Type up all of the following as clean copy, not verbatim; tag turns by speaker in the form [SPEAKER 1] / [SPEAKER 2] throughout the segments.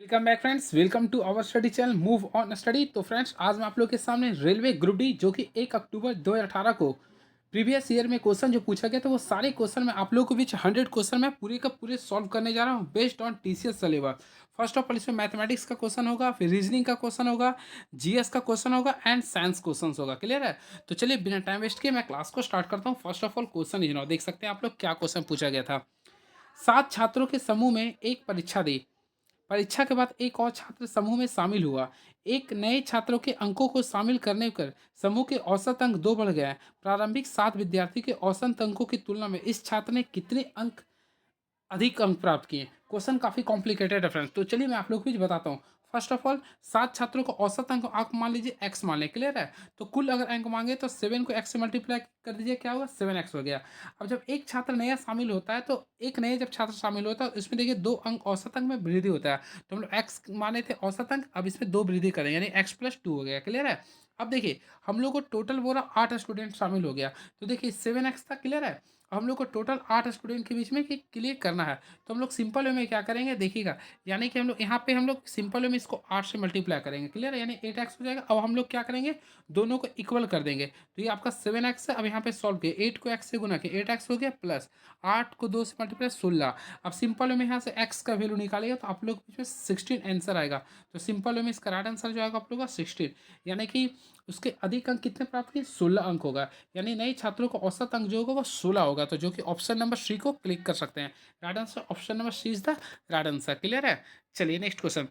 [SPEAKER 1] Welcome back friends, welcome to our study channel move on study. तो friends, आज मैं आप लोग के सामने रेलवे ग्रुप डी जो कि 1 अक्टूबर 2018 को प्रीवियस ईयर में क्वेश्चन जो पूछा गया था वो सारे क्वेश्चन मैं आप लोगों के बीच 100 क्वेश्चन मैं पूरे का पूरे सॉल्व करने जा रहा हूँ based on TCS syllabus. First of all इसमें मैथमेटिक्स का क्वेश्चन होगा, फिर रीजनिंग का क्वेश्चन होगा, जीएस का क्वेश्चन होगा एंड साइंस क्वेश्चन होगा। क्लियर है? तो चलिए बिना टाइम वेस्ट किए मैं क्लास को स्टार्ट करता हूँ। First of all question ignore देख सकते हैं आप लोग क्या क्वेश्चन पूछा गया था। 7 छात्रों के समूह में एक परीक्षा दी। परीक्षा के बाद एक और छात्र समूह में शामिल हुआ। एक नए छात्रों के अंकों को शामिल करने कर समूह के औसत अंक 2 बढ़ गया है। प्रारंभिक 7 विद्यार्थी के औसत अंकों की तुलना में इस छात्र ने कितने अंक अधिक अंक प्राप्त किए। क्वेश्चन काफ़ी कॉम्प्लिकेटेड है फ्रेंड्स, तो चलिए मैं आप लोग को भी बताता हूँ। फर्स्ट ऑफ ऑल 7 छात्रों को औसत अंक मान लीजिए एक्स मान लें। क्लियर है? तो कुल अगर अंक मांगे तो 7 को एक्स से मल्टीप्लाई कर दीजिए, क्या होगा 7x हो गया। अब जब एक छात्र नया शामिल होता है तो एक नए जब छात्र शामिल होता है तो इसमें देखिए 2 अंक औसत अंक में वृद्धि होता है। तो हम लोग एक्स माने थे औसत अंक, अब इसमें 2 वृद्धि करेंगे यानी x+2 हो गया। क्लियर है? अब देखिए हम लोग को टोटल बोला 8 स्टूडेंट शामिल हो गया, तो देखिए 7x था। क्लियर है? हम लोग को टोटल 8 स्टूडेंट के बीच में क्लियर करना है। तो हम लोग सिंपल वे में क्या करेंगे देखिएगा, यानी कि हम लोग यहाँ पे हम लोग सिंपल वे में इसको 8 से मल्टीप्लाई करेंगे। क्लियर है? यानी 8x हो जाएगा। अब हम लोग क्या करेंगे, दोनों को इक्वल कर देंगे। तो ये आपका 7x है। अब यहाँ पे सॉल्व किए, 8 को x से गुना किए, 8x हो गया प्लस 8 को 2 से मल्टीप्लाई 16। अब सिंपल वे में यहाँ से x का वैल्यू निकालेगा तो आप लोग के बीच में 16 आंसर आएगा। तो सिंपल वे में इसका राइट आंसर जो आएगा आप लोग का 16, यानी कि उसके अधिक अंक कितने प्राप्त किए, 16 अंक होगा। यानी नए छात्रों का औसत अंक जो होगा वो 16 होगा। तो जो कि ऑप्शन नंबर सी को क्लिक कर सकते हैं। Right answer option number C is the right answer. Clear है? चलिए नेक्स्ट क्वेश्चन।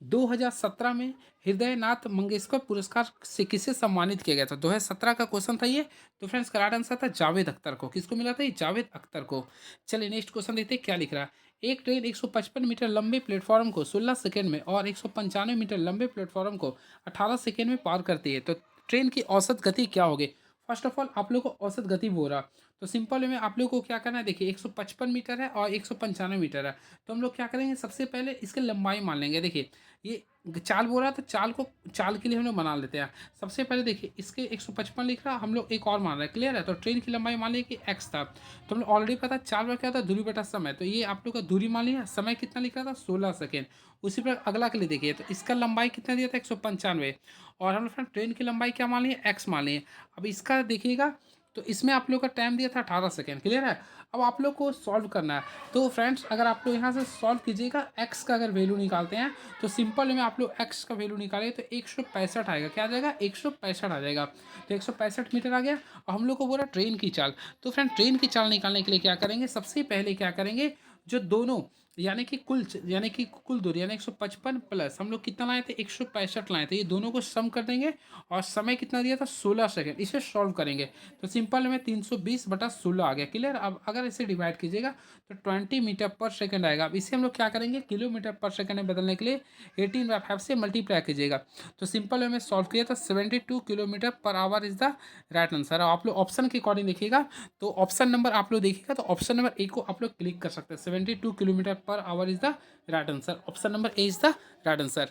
[SPEAKER 1] 2017 में हृदयनाथ मंगेशकर पुरस्कार से किसे सम्मानित किया गया था? 2017 का क्वेश्चन था ये। तो फ्रेंड्स का राइट आंसर था जावेद अख्तर को। किसको मिला था? ये जावेद अख्तर को। चलिए नेक्स्ट क्वेश्चन देखते हैं क्या लिख रहा है। एक ट्रेन 155 मीटर लंबे प्लेटफॉर्म को 16 सेकेंड में और 195 मीटर लंबे प्लेटफॉर्म को 18 सेकेंड में पार करती है, तो ट्रेन की औसत गति क्या होगी? फर्स्ट ऑफ ऑल आप लोग को औसत गति बोल रहा, तो सिंपल वे में आप लोग को क्या करना है, देखिए 155 मीटर है और 195 मीटर है। तो हम लोग क्या करेंगे, सबसे पहले इसके लंबाई मान लेंगे। देखिए ये चाल बोल रहा है तो चाल के लिए हम लोग बना लेते हैं। सबसे पहले देखिए इसके 155 लिख रहा, हम लोग एक और मान रहे हैं। क्लियर है? तो ट्रेन की लंबाई मान लिया कि x था। तो हम लोग ऑलरेडी पता चाल में क्या था, दूरी बटा समय। तो ये आप लोग का दूरी मान लिया, समय कितना लिख रहा था 16 सेकेंड। उसी पर अगला के लिए देखिए, तो इसका लंबाई कितना दिया था 195, और हम लोग ट्रेन की लंबाई क्या मान लिए, x मान लिए। अब इसका देखिएगा, तो इसमें आप लोग का टाइम दिया था 18 सेकेंड। क्लियर है? अब आप लोग को सॉल्व करना है। तो फ्रेंड्स अगर आप लोग यहाँ से सॉल्व कीजिएगा, x का अगर वैल्यू निकालते हैं तो सिंपल में आप लोग x का वैल्यू निकालेंगे तो 165 आएगा। क्या आ जाएगा? 165 आ जाएगा। तो 165 मीटर आ गया। और हम लोग को बोला ट्रेन की चाल। तो फ्रेंड ट्रेन की चाल निकालने के लिए क्या करेंगे, सबसे पहले क्या करेंगे, जो दोनों यानी कि कुल दूरी यानी 155 प्लस हम लोग कितना लाए थे, 165 लाए थे, ये दोनों को सम कर देंगे। और समय कितना दिया था 16 सेकेंड, इसे सॉल्व करेंगे तो सिंपल में 320/16 आ गया। क्लियर? अब अगर इसे डिवाइड कीजिएगा तो 20 मीटर पर सेकंड आएगा। अब इसे हम लोग क्या करेंगे, किलोमीटर पर सेकंड में बदलने के लिए 18/5 से मल्टीप्लाई कीजिएगा। तो सिंपल में सॉल्व किया तो 72 kilometre per hour is the right answer. आप लोग ऑप्शन के अकॉर्डिंग देखिएगा, तो ऑप्शन नंबर आप लोग देखिएगा तो ऑप्शन नंबर ए को आप लोग क्लिक कर सकते हैं। 72 kilometre per hour is the right answer. Option number A is the right answer.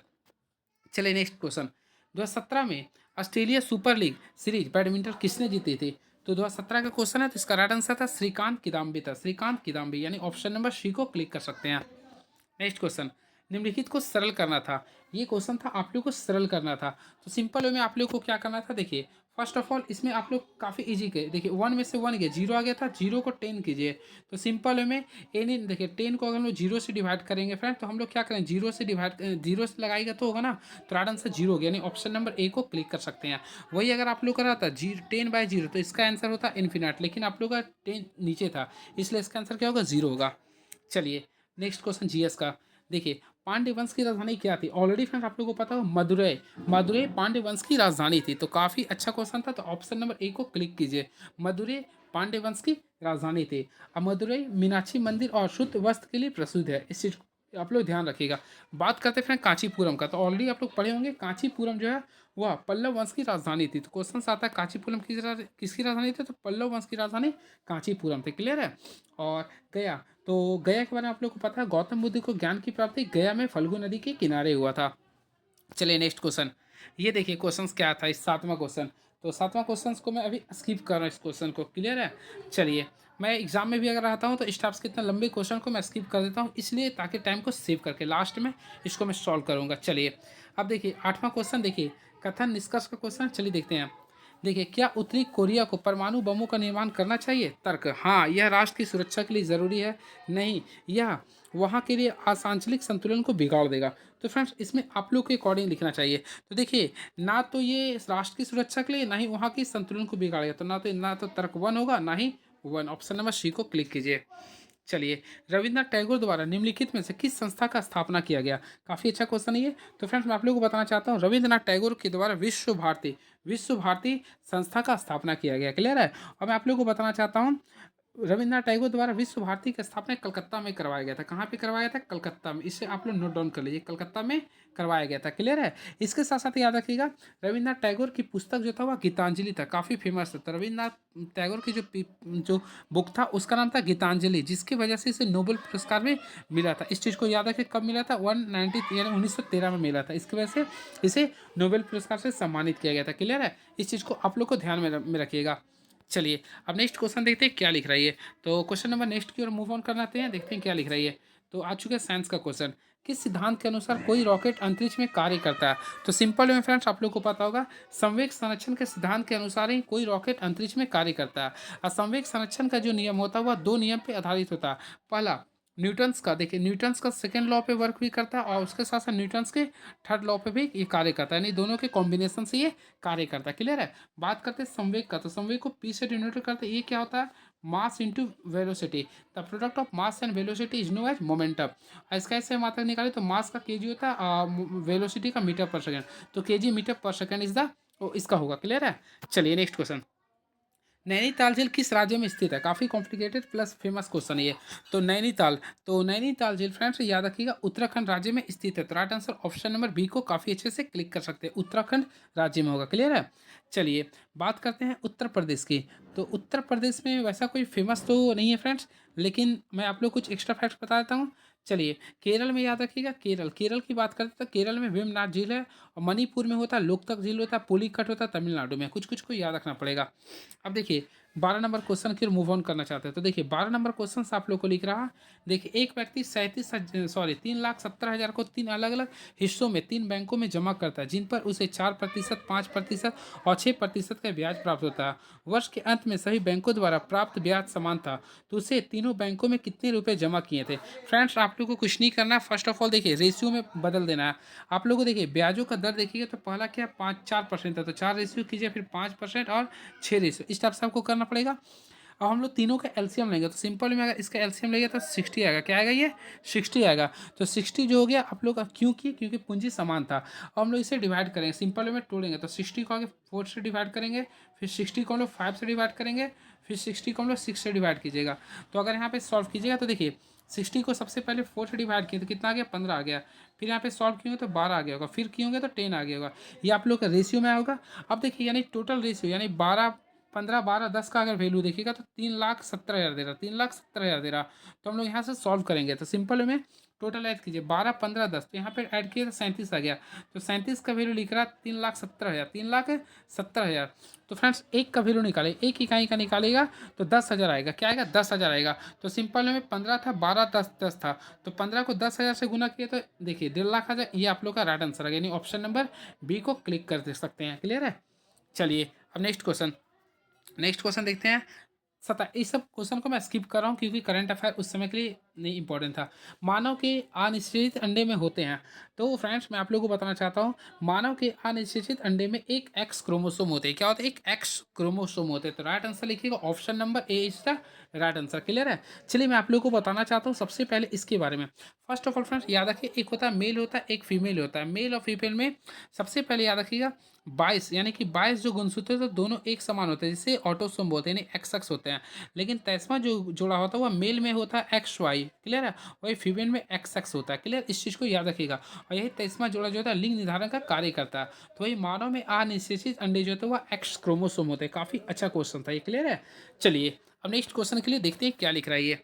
[SPEAKER 1] चलिए नेक्स्ट क्वेश्चन। 2017 में Australia super league series badminton किसने जीती थी? तो 2017 का क्वेश्चन है, तो इसका राइट आंसर था श्रीकांत किदाम्बी था। श्रीकांत किदाम्बी, यानी ऑप्शन नंबर सी को क्लिक कर सकते हैं। Next question. निम्नलिखित को सरल करना था। ये क्वेश्चन था आप लोग को सरल करना था। तो सिंपल वे में आप लोग को क्या करना था, देखिए फर्स्ट ऑफ ऑल इसमें आप लोग काफ़ी इजी के देखिए, 1 में से 1 गया, 0 आ गया था, 0 को 10 कीजिए। तो सिंपल वे में एनी देखिए 10 को अगर हम लोग 0 से डिवाइड करेंगे फ्रेंड, तो हम लोग क्या करें, 0 से डिवाइड 0 से लगाएगा तो होगा ना, तो राइट आंसर 0 हो गया, यानी ऑप्शन नंबर ए को क्लिक कर सकते हैं। वही अगर आप लोग का रहता 10/0 तो इसका आंसर होता इन्फिनिट, लेकिन आप लोग का 10 नीचे था, इसलिए इसका आंसर क्या होगा, 0 होगा। चलिए नेक्स्ट क्वेश्चन जीएस का। देखिए पांड्य वंश की राजधानी क्या थी? ऑलरेडी फ्रेंड आप लोगों को पता हो, मदुरई। मदुरई पांड्य वंश की राजधानी थी। तो काफ़ी अच्छा क्वेश्चन था, तो ऑप्शन नंबर ए को क्लिक कीजिए। मदुरई पांड्य वंश की राजधानी थी। अब मदुरई मीनाक्षी मंदिर और शुद्ध वस्त्र के लिए प्रसिद्ध है, इस चीज को आप लोग ध्यान रखिएगा। बात करते हैं फ्रेंड कांचीपुरम का, तो ऑलरेडी आप लोग पढ़े होंगे कांचीपुरम जो है वह पल्लव वंश की राजधानी थी। तो क्वेश्चन आता है कांचीपुरम किसकी राजधानी थी? तो पल्लव वंश की राजधानी कांचीपुरम थी। क्लियर है? और गया, तो गया के बारे में आप लोग को पता है, गौतम बुद्ध को ज्ञान की प्राप्ति गया में फल्गु नदी के किनारे हुआ था। चलिए नेक्स्ट क्वेश्चन। ये देखिए क्वेश्चन क्या था, इस 7वां क्वेश्चन। तो 7वां क्वेश्चन को मैं अभी स्किप कर रहा हूँ, इस क्वेश्चन को। क्लियर है? चलिए मैं एग्जाम में भी अगर आता हूँ तो इस टाइप्स के इतने लंबे क्वेश्चन को मैं स्किप कर देता हूँ, इसलिए ताकि टाइम को सेव करके लास्ट में इसको मैं सॉल्व करूँगा। चलिए अब देखिए 8वां क्वेश्चन, देखिए कथन निष्कर्ष का क्वेश्चन, चलिए देखते हैं। देखिए, क्या उत्तरी कोरिया को परमाणु बमों का निर्माण करना चाहिए? तर्क, हाँ, यह राष्ट्र की सुरक्षा के लिए ज़रूरी है। नहीं, यह वहाँ के लिए आंचलिक संतुलन को बिगाड़ देगा। तो फ्रेंड्स इसमें आप लोग के अकॉर्डिंग लिखना चाहिए। तो देखिए, ना तो ये राष्ट्र की सुरक्षा के लिए, ना ही वहाँ की संतुलन को बिगाड़ेगा। तो ना तो तर्क 1 होगा, ना ही 1। ऑप्शन नंबर सी को क्लिक कीजिए। चलिए, रविन्द्रनाथ टैगोर द्वारा निम्नलिखित में से किस संस्था का स्थापना किया गया? काफ़ी अच्छा क्वेश्चन है ये। तो फ्रेंड्स मैं आप लोगों को बताना चाहता हूँ, रविन्द्रनाथ टैगोर के द्वारा विश्व भारती संस्था का स्थापना किया गया। क्लियर है? और मैं आप लोगों को बताना चाहता हूँ, रविन्द्रनाथ टैगोर द्वारा विश्व भारती की स्थापना कलकत्ता में करवाया गया था। कहाँ पे करवाया था? कलकत्ता में। इसे आप लोग नोट डाउन कर लीजिए, कलकत्ता में करवाया गया था। क्लियर है? इसके साथ साथ याद रखिएगा, रविन्द्रनाथ टैगोर की पुस्तक जो था वह गीतांजलि था, काफ़ी फेमस था। तो रविन्द्रनाथ टैगोर की जो बुक था उसका नाम था गीतांजलि, जिसकी वजह से इसे नोबेल पुरस्कार में मिला था। इस चीज़ को याद रखिए, कब मिला था? 190 यानी 1913 में मिला था। इसकी वजह से इसे नोबेल पुरस्कार से सम्मानित किया गया था। क्लियर है? इस चीज़ को आप लोग को ध्यान में रखिएगा। चलिए अब नेक्स्ट क्वेश्चन देखते हैं क्या लिख रही है। तो क्वेश्चन नंबर नेक्स्ट की ओर मूव ऑन करना हैं, देखते हैं क्या लिख रही है। तो आ चुका है साइंस का क्वेश्चन। किस सिद्धांत के अनुसार कोई रॉकेट अंतरिक्ष में कार्य करता है? तो सिंपल में फ्रेंड्स आप लोग को पता होगा, संवेग संरक्षण के सिद्धांत के अनुसार ही कोई रॉकेट अंतरिक्ष में कार्य करता है। और संवेग संरक्षण का जो नियम होता है वह 2 नियम पर आधारित होता है। पहला न्यूटन्स का, देखिए न्यूटन्स का सेकेंड लॉ पे वर्क भी करता है, और उसके साथ साथ न्यूटन्स के थर्ड लॉ पे भी ये कार्य करता है, यानी दोनों के कॉम्बिनेशन से ये कार्य करता है। क्लियर है? बात करते हैं संवेग का, तो संवेग को पी से डिनोट करते हैं। ये क्या होता है? Mass into velocity. The product of mass and velocity is known as momentum. इसका ऐसे मात्रा निकाले तो मास का केजी होता है, वेलोसिटी का मीटर पर सेकेंड, तो केजी मीटर पर सेकेंड इज द इसका होगा। क्लियर है? चलिए नेक्स्ट क्वेश्चन। नैनीताल झील किस राज्य में स्थित है? काफ़ी कॉम्प्लिकेटेड प्लस फेमस क्वेश्चन है ये। तो नैनीताल झील फ्रेंड्स याद रखिएगा उत्तराखंड राज्य में स्थित है। तो right answer option number B को काफ़ी अच्छे से क्लिक कर सकते हैं, उत्तराखंड राज्य में होगा। क्लियर है? चलिए बात करते हैं उत्तर प्रदेश की। तो उत्तर प्रदेश में वैसा कोई फेमस तो नहीं है फ्रेंड्स, लेकिन मैं आप लोग कुछ एक्स्ट्रा फैक्ट्स बता देता हूँ। चलिए, केरल में याद रखिएगा, केरल की बात करते हैं तो केरल में वेमनाथ झील है, और मणिपुर में होता है लोकतक झील होता है, पुलिकट होता है तमिलनाडु में। कुछ कुछ को याद रखना पड़ेगा। अब देखिए 12 नंबर क्वेश्चन की मूव ऑन करना चाहते हैं। तो देखिए 12 नंबर क्वेश्चन आप लोग को लिख रहा। देखिए, एक व्यक्ति 3,70,000 को 3 अलग अलग हिस्सों में 3 बैंकों में जमा करता है, जिन पर उसे 4%, 5% और 6% का ब्याज प्राप्त होता है। वर्ष के अंत में सभी बैंकों द्वारा प्राप्त ब्याज समान था, तो उसे तीनों बैंकों में कितने रुपए जमा किए थे? फ्रेंड्स आप लोग को कुछ नहीं करना है, फर्स्ट ऑफ ऑल देखिए रेशियो में बदल देना है। आप लोगों को देखिए ब्याजों का दर देखिएगा, तो पहला क्या 4% था, तो 4 रेशियो कीजिए, फिर 5% और 6 रेशियो, इस टाइप से आपको करना पड़ेगा। अब हम लोग तीनों का एलसीएम लेंगे, तो सिंपल में अगर इसका एलसीएम लेंगे तो 60 आएगा। क्या आएगा? ये 60 आएगा। तो 60 जो हो गया आप लोग का, क्योंकि पूंजी समान था। अब हम लोग इसे डिवाइड करेंगे, सिंपल में तोड़ेंगे, तो 60 को आगे 4 से डिवाइड करेंगे, फिर 60 को हम लोग 5 से डिवाइड करेंगे, फिर 60 को हम लोग 6 से डिवाइड कीजिएगा। तो अगर यहाँ पे सॉल्व कीजिएगा तो देखिए 60 को सबसे पहले 4 से डिवाइड किए तो कितना आ गया? 15 आ गया। फिर यहाँ पे सॉल्व किए तो 12 आ गया होगा, फिर किए होंगे तो 10 आ गया होगा। ये आप लोग का रेशियो में होगा। अब देखिए यानी टोटल रेशियो, यानी 12, 15, 12, 10 का अगर वैल्यू देखिएगा तो 3,70,000 दे रहा, 3,70,000 दे रहा। तो हम लोग यहाँ से सॉल्व करेंगे, तो सिंपल में टोटल ऐड कीजिए 12, 15, 10, तो यहाँ पे ऐड किए तो 37 आ गया। तो 37 का वैल्यू लिख रहा 3,70,000, 3,70,000। तो फ्रेंड्स एक का वैल्यू निकाले, एक इकाई का निकालेगा तो 10,000 आएगा। क्या आएगा? 10,000 आएगा। तो सिंपल में 15 था, 12, 10, 10 था, तो 15 को 10,000 से गुना किए तो देखिए 1,50,000 आ जाए। ये आप लोग का राइट आंसर आ गया, यानी ऑप्शन नंबर बी को क्लिक कर दे सकते हैं। क्लियर है? चलिए अब नेक्स्ट क्वेश्चन देखते हैं। इस सब क्वेश्चन को मैं स्किप कर रहा हूँ क्योंकि करंट अफेयर उस समय के लिए नहीं इंपॉर्टेंट था। मानव के अनिश्चित अंडे में होते हैं। तो फ्रेंड्स मैं आप लोगों को बताना चाहता हूँ, मानव के अनिश्चित अंडे में एक एक्स क्रोमोसोम होते हैं। क्या होते हैं? एक एक्स क्रोमोसोम होते हैं। तो राइट आंसर लिखिएगा, option number A is the right answer. Clear है? चलिए मैं आप लोगों को बताना चाहता हूँ सबसे पहले इसके बारे में। फर्स्ट ऑफ ऑल फ्रेंड्स याद रखिए, एक होता है मेल होता है, एक फीमेल होता है। मेल और फीमेल में सबसे पहले याद रखिएगा 22, यानी कि 22 जो गुणसूत्र होते हैं तो दोनों एक समान होते हैं, जिससे ऑटोसोम बोलते हैं, यानी एक्स एक्स होते हैं। लेकिन 23वां जो जोड़ा होता है वह मेल में होता है एक्स वाई। क्लियर है? वही फीमेल में एक्स एक्स होता है। क्लियर? इस चीज़ को याद रखिएगा। और यही 23वां जोड़ा जो होता है लिंग निर्धारण का कार्य करता है। तो वही मानव में अनिश्चित अंडे जो होते हैं वह एक्स क्रोमोसोम होते हैं। काफ़ी अच्छा क्वेश्चन था ये। क्लियर है? चलिए अब नेक्स्ट क्वेश्चन के लिए देखते हैं क्या लिख रहा है ये।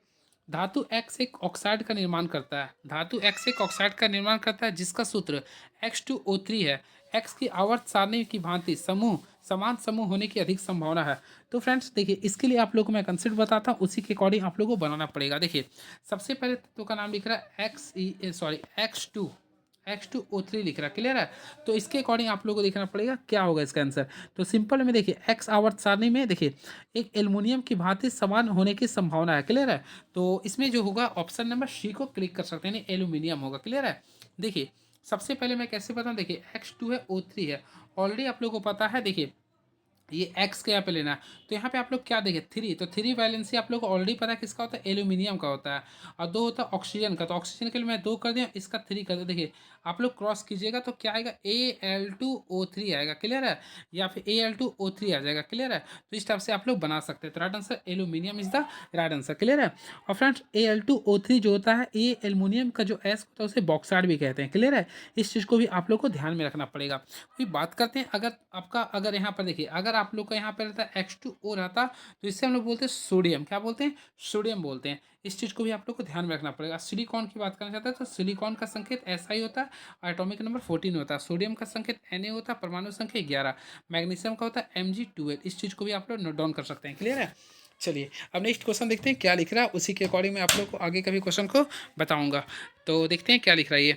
[SPEAKER 1] धातु एक्स एक ऑक्साइड का निर्माण करता है। धातु एक्स एक ऑक्साइड का निर्माण करता है जिसका सूत्र X2O3 है। एक्स की आवर्त सारणी की भांति समूह समान समूह होने की अधिक संभावना है। तो फ्रेंड्स देखिए, इसके लिए आप लोगों को मैं कंसेप्ट बताता हूँ, उसी के अकॉर्डिंग आप लोगों को बनाना पड़ेगा। देखिए, सबसे पहले तत्व का नाम लिख रहा है X2O3 लिख रहा है, क्लियर है। तो इसके अकॉर्डिंग आप लोगों को देखना पड़ेगा क्या होगा इसका आंसर। तो सिंपल में देखिए, एक्स आवर्त सारणी में देखिए एक एल्युमिनियम की भांति समान होने की संभावना है, क्लियर है। तो इसमें जो होगा ऑप्शन नंबर सी को क्लिक कर सकते हैं, यानी एल्यूमिनियम होगा, क्लियर है। देखिए, सबसे पहले मैं कैसे बताऊँ, देखिए X2 है, O3 है, ऑलरेडी आप लोगों को पता है। देखिए, ये एक्स के यहाँ पे लेना है, तो यहाँ पे आप लोग क्या देखें, थ्री, तो थ्री वैलेंसी आप लोग को ऑलरेडी पता है किसका होता है, एल्यूमिनियम का होता है। और दो होता है ऑक्सीजन का, तो ऑक्सीजन के लिए मैं दो कर दिया, इसका थ्री कर दिया। देखिए, आप लोग क्रॉस कीजिएगा तो क्या आएगा, Al2O3 आएगा, क्लियर है, या फिर Al2O3 आ जाएगा, क्लियर है। तो इस टाइप से आप लोग बना सकते हैं। तो right answer aluminium is the right answer, clear है। और फ्रेंड्स, Al2O3 जो होता है, ये एल्यूमिनियम का जो एस होता है उसे बॉक्साइड भी कहते हैं, क्लियर है। इस चीज़ को भी आप लोग को ध्यान में रखना पड़ेगा। फिर बात करते हैं, अगर यहाँ पर देखिए, अगर आप लोग का यहाँ पर रहता है H2O रहता, तो इससे हम लोग बोलते हैं सोडियम, क्या बोलते हैं, सोडियम बोलते हैं। इस चीज़ को भी आप लोग को ध्यान में रखना पड़ेगा। सिलिकॉन की बात करना चाहता है, तो सिलिकॉन का संकेत SI होता है और एटॉमिक नंबर 14 होता है। सोडियम का संकेत Na होता है, परमाणु संख्या 11। मैग्नीशियम का होता है Mg12। इस चीज़ को भी आप लोग नोट डाउन कर सकते हैं, क्लियर है। चलिए, अब नेक्स्ट क्वेश्चन देखते हैं क्या लिख रहा है, उसी के अकॉर्डिंग मैं आप लोग को आगे का भी क्वेश्चन को बताऊंगा। तो देखते हैं क्या लिख रहा है ये।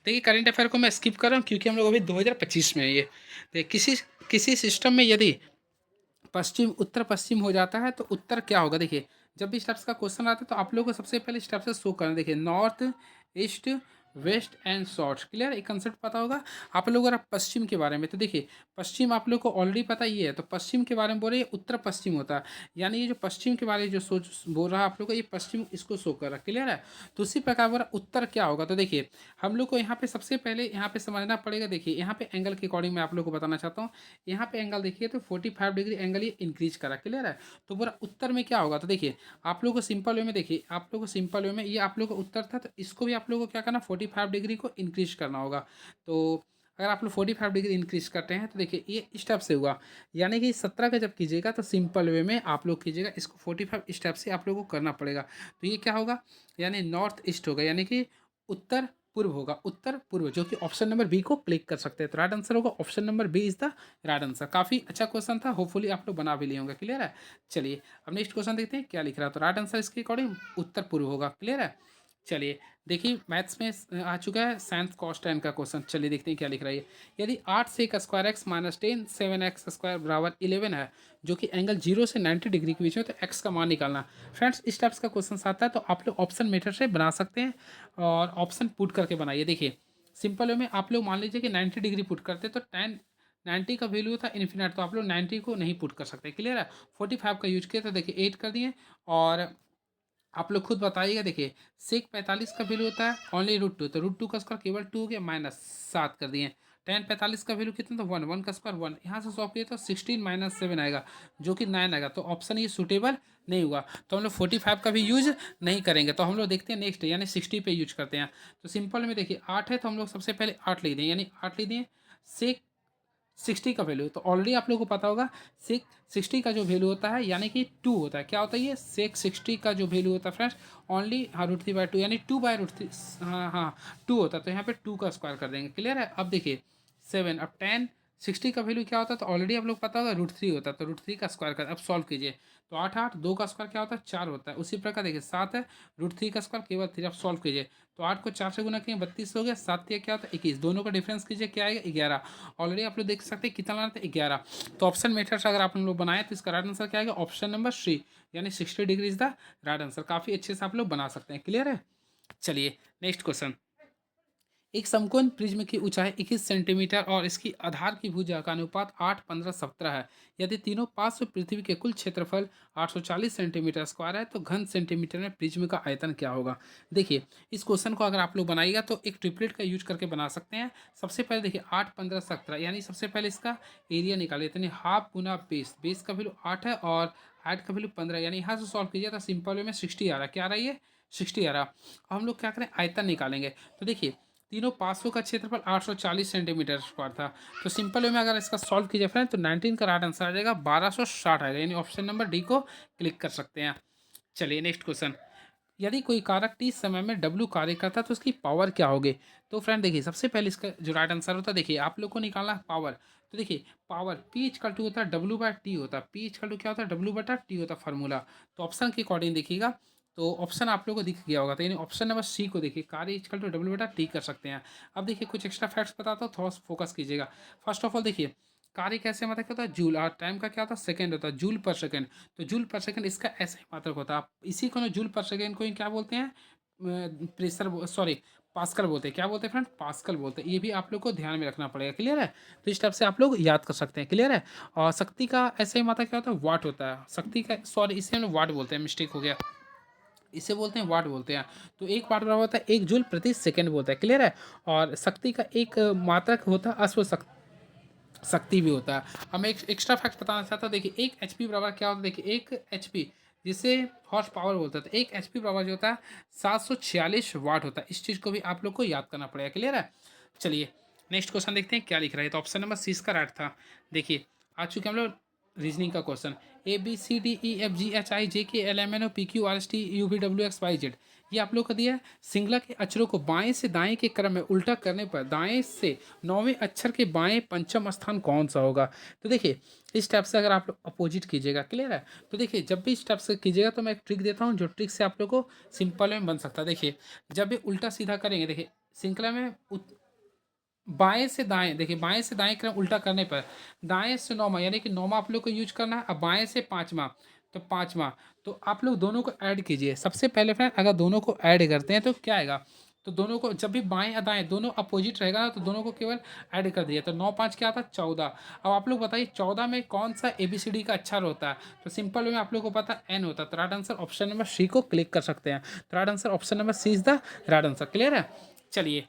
[SPEAKER 1] देखिए, करंट अफेयर को मैं स्किप कर रहा हूँ क्योंकि हम लोग अभी 2025 में है ये। देखिए, किसी सिस्टम में यदि पश्चिम उत्तर पश्चिम हो जाता है तो उत्तर क्या होगा। देखिए, जब भी स्टेप्स का क्वेश्चन आता है तो आप लोगों को सबसे पहले स्टेप से शो करना। देखिए, north, east, west and south, clear, एक कंसेप्ट पता होगा आप लोग। अगर पश्चिम के बारे में, तो देखिए पश्चिम आप लोग को ऑलरेडी पता ही है, तो पश्चिम के बारे में बोल रहे हैं, उत्तर पश्चिम होता है, यानी ये जो पश्चिम के बारे में जो सोच बोल रहा है आप लोग को, ये पश्चिम इसको शो कर रहा है, क्लियर है। तो उसी प्रकार बोल रहा उत्तर क्या होगा। तो देखिए, हम लोग को यहाँ पे सबसे पहले यहाँ पे समझना पड़ेगा। देखिए, यहाँ पे एंगल के अकॉर्डिंग मैं आप लोग को बताना चाहता हूँ। यहाँ पे एंगल देखिए तो 45 डिग्री एंगल ये इंक्रीज करा, क्लियर है। तो पूरा उत्तर में क्या होगा, तो देखिए आप लोग को सिंपल वे में, देखिए आप लोग को सिंपल वे में, ये आप लोग का उत्तर था, तो इसको भी आप लोग को क्या करना, 45 डिग्री को इंक्रीज करना होगा। तो अगर आप लोग 45 डिग्री इंक्रीज करते हैं तो देखिए ये स्टेप से हुआ, यानी कि 17 का जब कीजिएगा तो सिंपल वे में आप लोग कीजिएगा, इसको 45 स्टेप से आप लोग को करना पड़ेगा। तो ये क्या होगा, यानी नॉर्थ ईस्ट होगा, यानी कि उत्तर पूर्व होगा, उत्तर पूर्व, जो कि ऑप्शन नंबर बी को क्लिक कर सकते हैं। तो राइट आंसर होगा option number B is the right answer. काफी अच्छा क्वेश्चन था, होपफुली आप लोग बना भी लिए होंगे, क्लियर है। चलिए, अब नेक्स्ट क्वेश्चन देखते हैं क्या लिख रहा है। तो राइट आंसर इसके अकॉर्डिंग उत्तर पूर्व होगा, क्लियर है। चलिए, देखिए मैथ्स में आ चुका है साइंस कॉस टेन का क्वेश्चन। चलिए देखते हैं क्या लिख रहा है। यदि 8 से का square x minus 10 7x square बराबर 11 है, जो कि एंगल 0 से 90 डिग्री के बीच में, तो एक्स का मान निकालना। फ्रेंड्स, इस टाइप्स का क्वेश्चन आता है तो आप लोग ऑप्शन मेथड से बना सकते हैं और ऑप्शन पुट करके बनाइए। देखिए, सिंपल वे में आप लोग मान लीजिए कि 90 डिग्री पुट करते तो 90 का वैल्यू था इन्फिनिट, तो आप लोग 90 को नहीं पुट कर सकते, क्लियर है। 45 का यूज किया तो देखिए 8 कर दिए, और आप लोग खुद बताइएगा। देखिए, सेक 45 का वैल्यू होता है ओनली √2, तो √2 का स्क्वायर केवल 2 हो गया, माइनस 7 कर दिए। टेन 45 का वैल्यू कितना था, 1, 1 का स्क्वायर 1, यहाँ से सॉल्व किया तो 16 माइनस 7 आएगा, जो कि 9 आएगा। तो ऑप्शन ये सूटेबल नहीं हुआ, तो हम लोग 45 का भी यूज नहीं करेंगे। तो हम लोग देखते हैं नेक्स्ट, यानी 60 पे यूज करते हैं। तो सिंपल में देखिए 8 है, तो हम लोग सबसे पहले 8 लिख दें, यानी 8 लिख दें। सेक 60 का वैल्यू, तो ऑलरेडी आप लोगों को पता होगा सेक 60 का जो वैल्यू होता है, यानी कि 2 होता है। क्या होता है ये सेक 60 का जो वैल्यू होता है फ्रेंड्स, ओनली हाँ √3/2, यानी 2/√3, हाँ हाँ 2 होता है। तो यहाँ पे 2 का स्क्वायर कर देंगे, क्लियर है। अब देखिए 7, अब 10 60 का वैल्यू क्या होता है, तो ऑलरेडी आप लोग पता होगा √3 होता है, तो √3 का स्क्वायर कर, अब सॉल्व कीजिए। तो 8 8 2 का स्क्वायर क्या होता है, 4 होता है। उसी प्रकार देखिए 7 है, √3 का स्क्वायर केवल 3, आप सॉल्व कीजिए। तो 8 को 4 से गुना किए 32 हो गया, 7 क्या होता है 21, दोनों का डिफरेंस कीजिए क्या आएगा 11। ऑलरेडी आप लोग देख सकते हैं कितना लाना था 11। तो ऑप्शन मेथड से अगर आप लोग बनाए तो इसका राइट आंसर क्या आएगा, ऑप्शन नंबर सी, यानी 60 degree is the right answer. काफ़ी अच्छे से आप लोग बना सकते हैं, क्लियर है। चलिए नेक्स्ट क्वेश्चन। एक समकोण प्रिज्म की ऊंचाई 21 सेंटीमीटर और इसकी आधार की भुजा का अनुपात 8 15 17 है। यदि तीनों पार्श्व पृथ्वी के कुल क्षेत्रफल 840 सेंटीमीटर स्क्वायर है, तो घन सेंटीमीटर में प्रिज्म का आयतन क्या होगा। देखिए, इस क्वेश्चन को अगर आप लोग बनाइएगा तो एक ट्रिपलेट का यूज करके बना सकते हैं। सबसे पहले देखिए 8 15 17, यानी सबसे पहले इसका एरिया निकालिए, यानी हाफ गुना बेस, बेस का वैल्यू 8 है और हाइट का वैल्यू 15, यानी यहाँ से सॉल्व कीजिए तो सिंपल वे में 60 आ रहा है। क्या आ रहा है ये, 60 आ रहा। अब हम लोग क्या करें, आयतन निकालेंगे। तो देखिए, तीनों पार्श्वों का क्षेत्रफल 840 सेंटीमीटर स्क्वायर था। तो सिंपल वे में अगर इसका सॉल्व कीजिए फ्रेंड, तो 19 का राइट आंसर आ जाएगा 1260 आएगा, यानी ऑप्शन नंबर डी को क्लिक कर सकते हैं। चलिए नेक्स्ट क्वेश्चन। यदि कोई कारक टी समय में डब्ल्यू कार्य करता है तो उसकी पावर क्या होगी। तो फ्रेंड देखिए सबसे पहले इसका जो राइट आंसर होता है, देखिए आप लोग को निकालना है पावर। तो देखिए पावर पी इक्वल टू होता है डब्ल्यू बाय टी होता है, पी इक्वल टू क्या होता है डब्ल्यू बटा टी होता है फार्मूला। तो ऑप्शन के अकॉर्डिंग देखिएगा, तो ऑप्शन आप लोग को दिख गया होगा, तो यानी ऑप्शन नंबर सी को देखिए कार्य इक्वल टू डब्ल्यू बटा टी कर सकते हैं। अब देखिए कुछ एक्स्ट्रा फैक्ट्स बताता हूँ, थोड़ा फोकस कीजिएगा। फर्स्ट ऑफ ऑल देखिए कार्य कैसे मतलब क्या होता है जूल, और टाइम का क्या होता है सेकंड होता है, जूल पर सेकंड। तो जूल पर सेकंड इसका ऐसे ही मात्रक होता है। आप इसी को ना जूल पर सेकंड को ही क्या बोलते हैं, प्रेशर सॉरी पास्कल बोलते हैं। क्या बोलते हैं फ्रेंड, पास्कल बोलते हैं। ये भी आप लोग को ध्यान में रखना पड़ेगा, क्लियर है। तो इस टाइप से आप लोग याद कर सकते हैं, क्लियर है। और शक्ति का ऐसे ही मात्रा क्या होता है वाट होता है, शक्ति का सॉरी इसे हम वाट बोलते हैं, मिस्टेक हो गया, इसे बोलते हैं वाट बोलते हैं। तो एक वाट बराबर होता है एक जूल प्रति सेकंड बोलता है, क्लियर है। और शक्ति का एक मात्रक होता है अश्व शक्ति भी होता है। हम एक एक्स्ट्रा फैक्ट बताना चाहता हूँ, देखिए एक एचपी बराबर क्या होता है, देखिए एक एचपी जिसे हॉर्स पावर बोलते हैं, तो एक एचपी बराबर जो होता है 746 वाट होता है। इस चीज़ को भी आप लोग को याद करना पड़ेगा, क्लियर है। चलिए नेक्स्ट क्वेश्चन देखते हैं क्या लिख रहा है। तो ऑप्शन नंबर सी इसका राइट था। देखिए आ चुके हम लोग रीजनिंग का question. A B C D E F G H I J K L M N O P Q R S T U V W X Y Z, ये आप लोग का दिया है। सिंगला के अक्षरों को बाएं से दाएं के क्रम में उल्टा करने पर दाएं से नौवें अक्षर के बाएं पंचम स्थान कौन सा होगा। तो देखिए इस टाइप से अगर आप लोग अपोजिट कीजिएगा, क्लियर है। तो देखिए जब भी इस टाइप से कीजिएगा तो मैं एक ट्रिक देता हूँ, जो ट्रिक से आप लोग को सिंपल में बन सकता है। देखिए जब भी उल्टा सीधा करेंगे, देखिए श्रृंखला में बाएं से दाएं, देखिए बाएं से दाएं क्रम उल्टा करने पर दाएं से नौमा, यानी कि नौमा आप लोग को यूज करना है। अब बाएं से पांचवा, तो पांचवा, तो आप लोग दोनों को ऐड कीजिए। सबसे पहले फ्रेंड अगर दोनों को ऐड करते हैं तो क्या आएगा, तो दोनों को जब भी बाएं या दाएं दोनों अपोजिट रहेगा ना, तो दोनों को केवल ऐड कर दिया, तो 9 5 क्या आता 14। अब आप लोग बताइए 14 में कौन सा ABCD का अक्षर होता है। तो सिंपल में आप लोग को पता एन होता है। तो right answer option number C को क्लिक कर सकते हैं। तो right answer option number C is the right answer, clear है। चलिए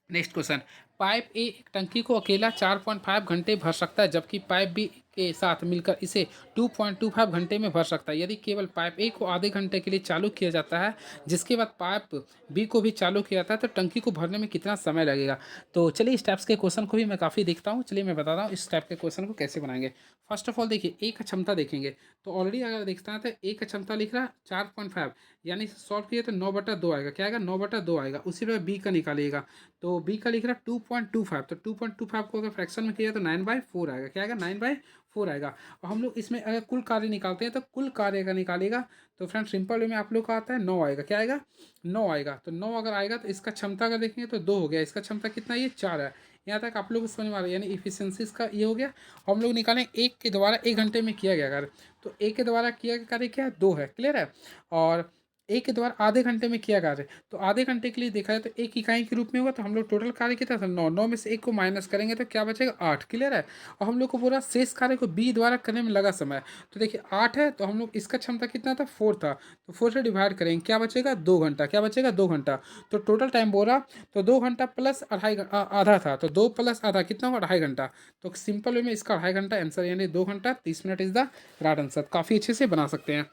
[SPEAKER 1] नेक्स्ट क्वेश्चन। पाइप ए एक टंकी को अकेला 4.5 घंटे भर सकता है, जबकि पाइप बी के साथ मिलकर इसे 2.25 घंटे में भर सकता है। यदि केवल पाइप ए को आधे घंटे के लिए चालू किया जाता है, जिसके बाद पाइप बी को भी चालू किया जाता है, तो टंकी को भरने में कितना समय लगेगा। तो चलिए इस टाइप्स के क्वेश्चन को भी मैं काफ़ी देखता हूँ। चलिए मैं बताता हूँ इस टाइप के क्वेश्चन को कैसे बनाएंगे। फर्स्ट ऑफ ऑल देखिए एक क्षमता देखेंगे, तो ऑलरेडी अगर देखता है तो एक क्षमता लिख रहा है 4.5, यानी सॉल्व किए तो 9/2 आएगा। क्या आएगा 9/2 आएगा। उसी तरह बी का निकालिएगा, तो बी का लिख रहा है 2.25, तो 2.25 को अगर फ्रैक्शन में किया तो 9/4 आएगा। क्या आएगा 9/4 आएगा। और हम लोग इसमें अगर कुल कार्य निकालते हैं तो कुल कार्य का निकालेगा, तो फ्रेंड सिंपल वे में आप लोग का आता है 9 आएगा। क्या आएगा 9 आएगा। तो 9 अगर आएगा तो इसका क्षमता अगर देखेंगे तो 2 हो गया, इसका क्षमता कितना ये 4 है। यहाँ तक आप लोग समझ में आ रहा है, यानी इफिशियंसी इसका ये हो गया। और हम लोग निकालें एक के द्वारा 1 घंटे में किया गया कार्य, तो एक के द्वारा किया गया कार्य क्या है 2 है, क्लियर है। और एक के द्वारा आधे घंटे में किया कार्य, तो आधे घंटे के लिए देखा जाए तो एक इकाई के रूप में होगा। तो हम लोग टोटल कार्य कितना था 9, 9 में से एक को माइनस करेंगे तो क्या बचेगा 8, क्लियर है। और हम लोग को पूरा शेष कार्य को बी द्वारा करने में लगा समय, तो देखिए 8 है, तो हम लोग इसका क्षमता कितना था 4 था, तो 4 से डिवाइड करेंगे क्या बचेगा 2 घंटा। क्या बचेगा 2 घंटा। तो टोटल टाइम बोला तो 2 घंटा प्लस आधा था, तो 2 प्लस आधा कितना हुआ 2.5 घंटा। तो सिंपल वे में इसका 2.5 घंटा आंसर, यानी 2 घंटा 30 minute is the right answer. काफ़ी अच्छे से बना सकते हैं।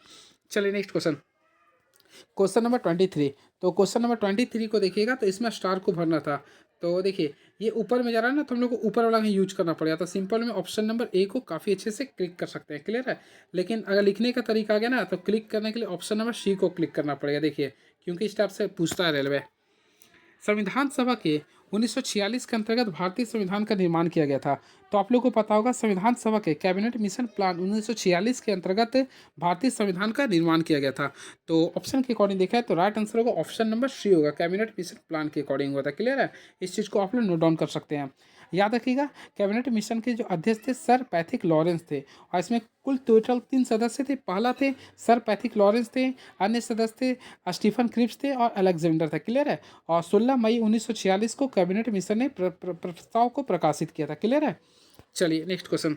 [SPEAKER 1] चलिए नेक्स्ट क्वेश्चन, क्वेश्चन नंबर 23। तो क्वेश्चन नंबर 23 को देखिएगा, तो इसमें स्टार को भरना था। तो देखिए ये ऊपर में जा रहा है ना, तो हम लोग को ऊपर वाला ही यूज करना पड़ेगा। तो सिंपल में ऑप्शन नंबर ए को काफ़ी अच्छे से क्लिक कर सकते हैं, क्लियर है। लेकिन अगर लिखने का तरीका आ गया ना, तो क्लिक करने के लिए ऑप्शन नंबर सी को क्लिक करना पड़ेगा। देखिए क्योंकि इस टाइप से पूछता है रेलवे। संविधान सभा के 1946 के अंतर्गत भारतीय संविधान का निर्माण किया गया था। तो आप लोग को पता होगा संविधान सभा के कैबिनेट मिशन प्लान 1946 के अंतर्गत भारतीय संविधान का निर्माण किया गया था। तो ऑप्शन के अकॉर्डिंग देखा है तो राइट आंसर होगा ऑप्शन नंबर सी होगा, कैबिनेट मिशन प्लान के अकॉर्डिंग होता है, क्लियर है। इस चीज़ को आप लोग नोट डाउन कर सकते हैं। याद रखिएगा कैबिनेट मिशन के जो अध्यक्ष थे सर पैथिक लॉरेंस थे, और इसमें कुल टोटल 3 सदस्य थे। पहला थे सर पैथिक लॉरेंस थे, अन्य सदस्य थे स्टीफन क्रिप्स थे और अलेक्जेंडर था, क्लियर है। और 16 मई 1946 को कैबिनेट मिशन ने प्रस्ताव को प्रकाशित किया था, क्लियर है। चलिए नेक्स्ट क्वेश्चन,